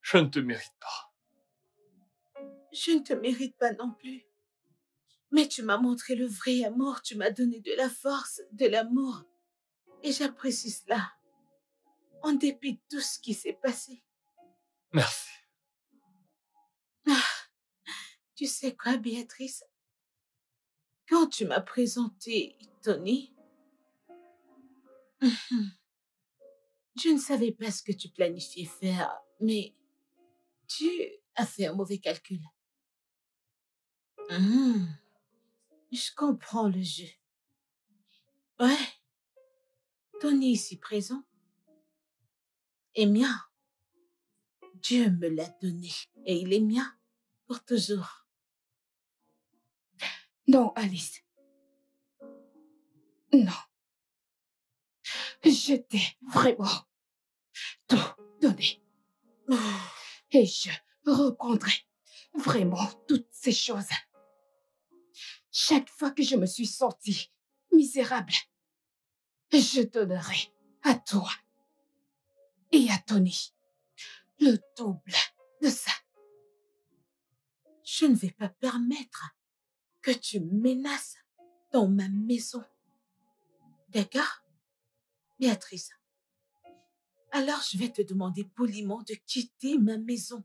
Je ne te mérite pas. Je ne te mérite pas non plus. Mais tu m'as montré le vrai amour. Tu m'as donné de la force, de l'amour. Et j'apprécie cela. En dépit de tout ce qui s'est passé. Merci. Tu sais quoi, Béatrice? Quand tu m'as présenté Tony, je ne savais pas ce que tu planifiais faire, mais tu as fait un mauvais calcul. Je comprends le jeu. Ouais, Tony ici présent est mien. Dieu me l'a donné et il est mien pour toujours. Non, Alice. Non. Je t'ai vraiment tout donné. Et je reprendrai vraiment toutes ces choses. Chaque fois que je me suis sentie misérable, je donnerai à toi et à Tony le double de ça. Je ne vais pas permettre que tu me menaces dans ma maison. D'accord, Béatrice? Alors je vais te demander poliment de quitter ma maison.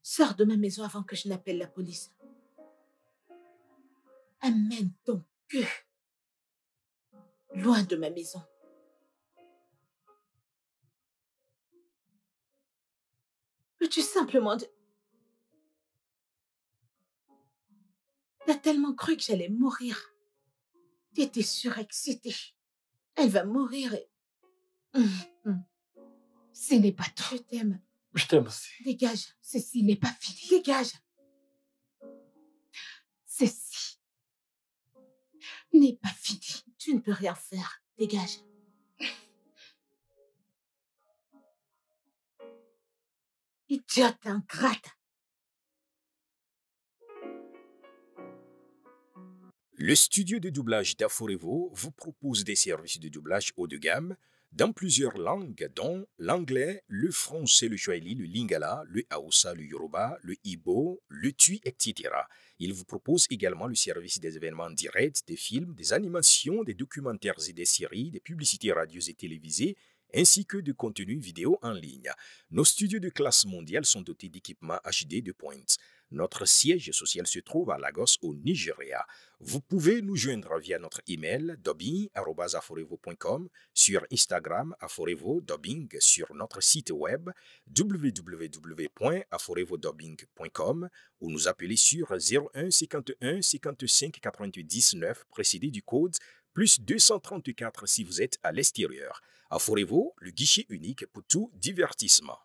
Sors de ma maison avant que je n'appelle la police. Amène ton cul loin de ma maison. Peux-tu simplement... T'as tellement cru que j'allais mourir. T'étais surexcitée. Elle va mourir et... Ce n'est pas tout. Je t'aime. Je t'aime aussi. Dégage. Ceci n'est pas fini. Dégage. Ceci n'est pas fini. Tu ne peux rien faire. Dégage. Idiote ingrate. Le studio de doublage d'Aforevo vous propose des services de doublage haut de gamme, dans plusieurs langues, dont l'anglais, le français, le swahili, le lingala, le hausa, le yoruba, le ibo, le tui, etc. Il vous propose également le service des événements directs, des films, des animations, des documentaires et des séries, des publicités radios et télévisées, ainsi que de contenus vidéo en ligne. Nos studios de classe mondiale sont dotés d'équipements HD de pointe. Notre siège social se trouve à Lagos, au Nigeria. Vous pouvez nous joindre via notre email dubbing@aforevo.com, sur Instagram aforevo-dubbing, sur notre site web www.aforevo-dubbing.com ou nous appeler sur 01 51 55 90 9 précédé du code plus 234 si vous êtes à l'extérieur. Aforevo, le guichet unique pour tout divertissement.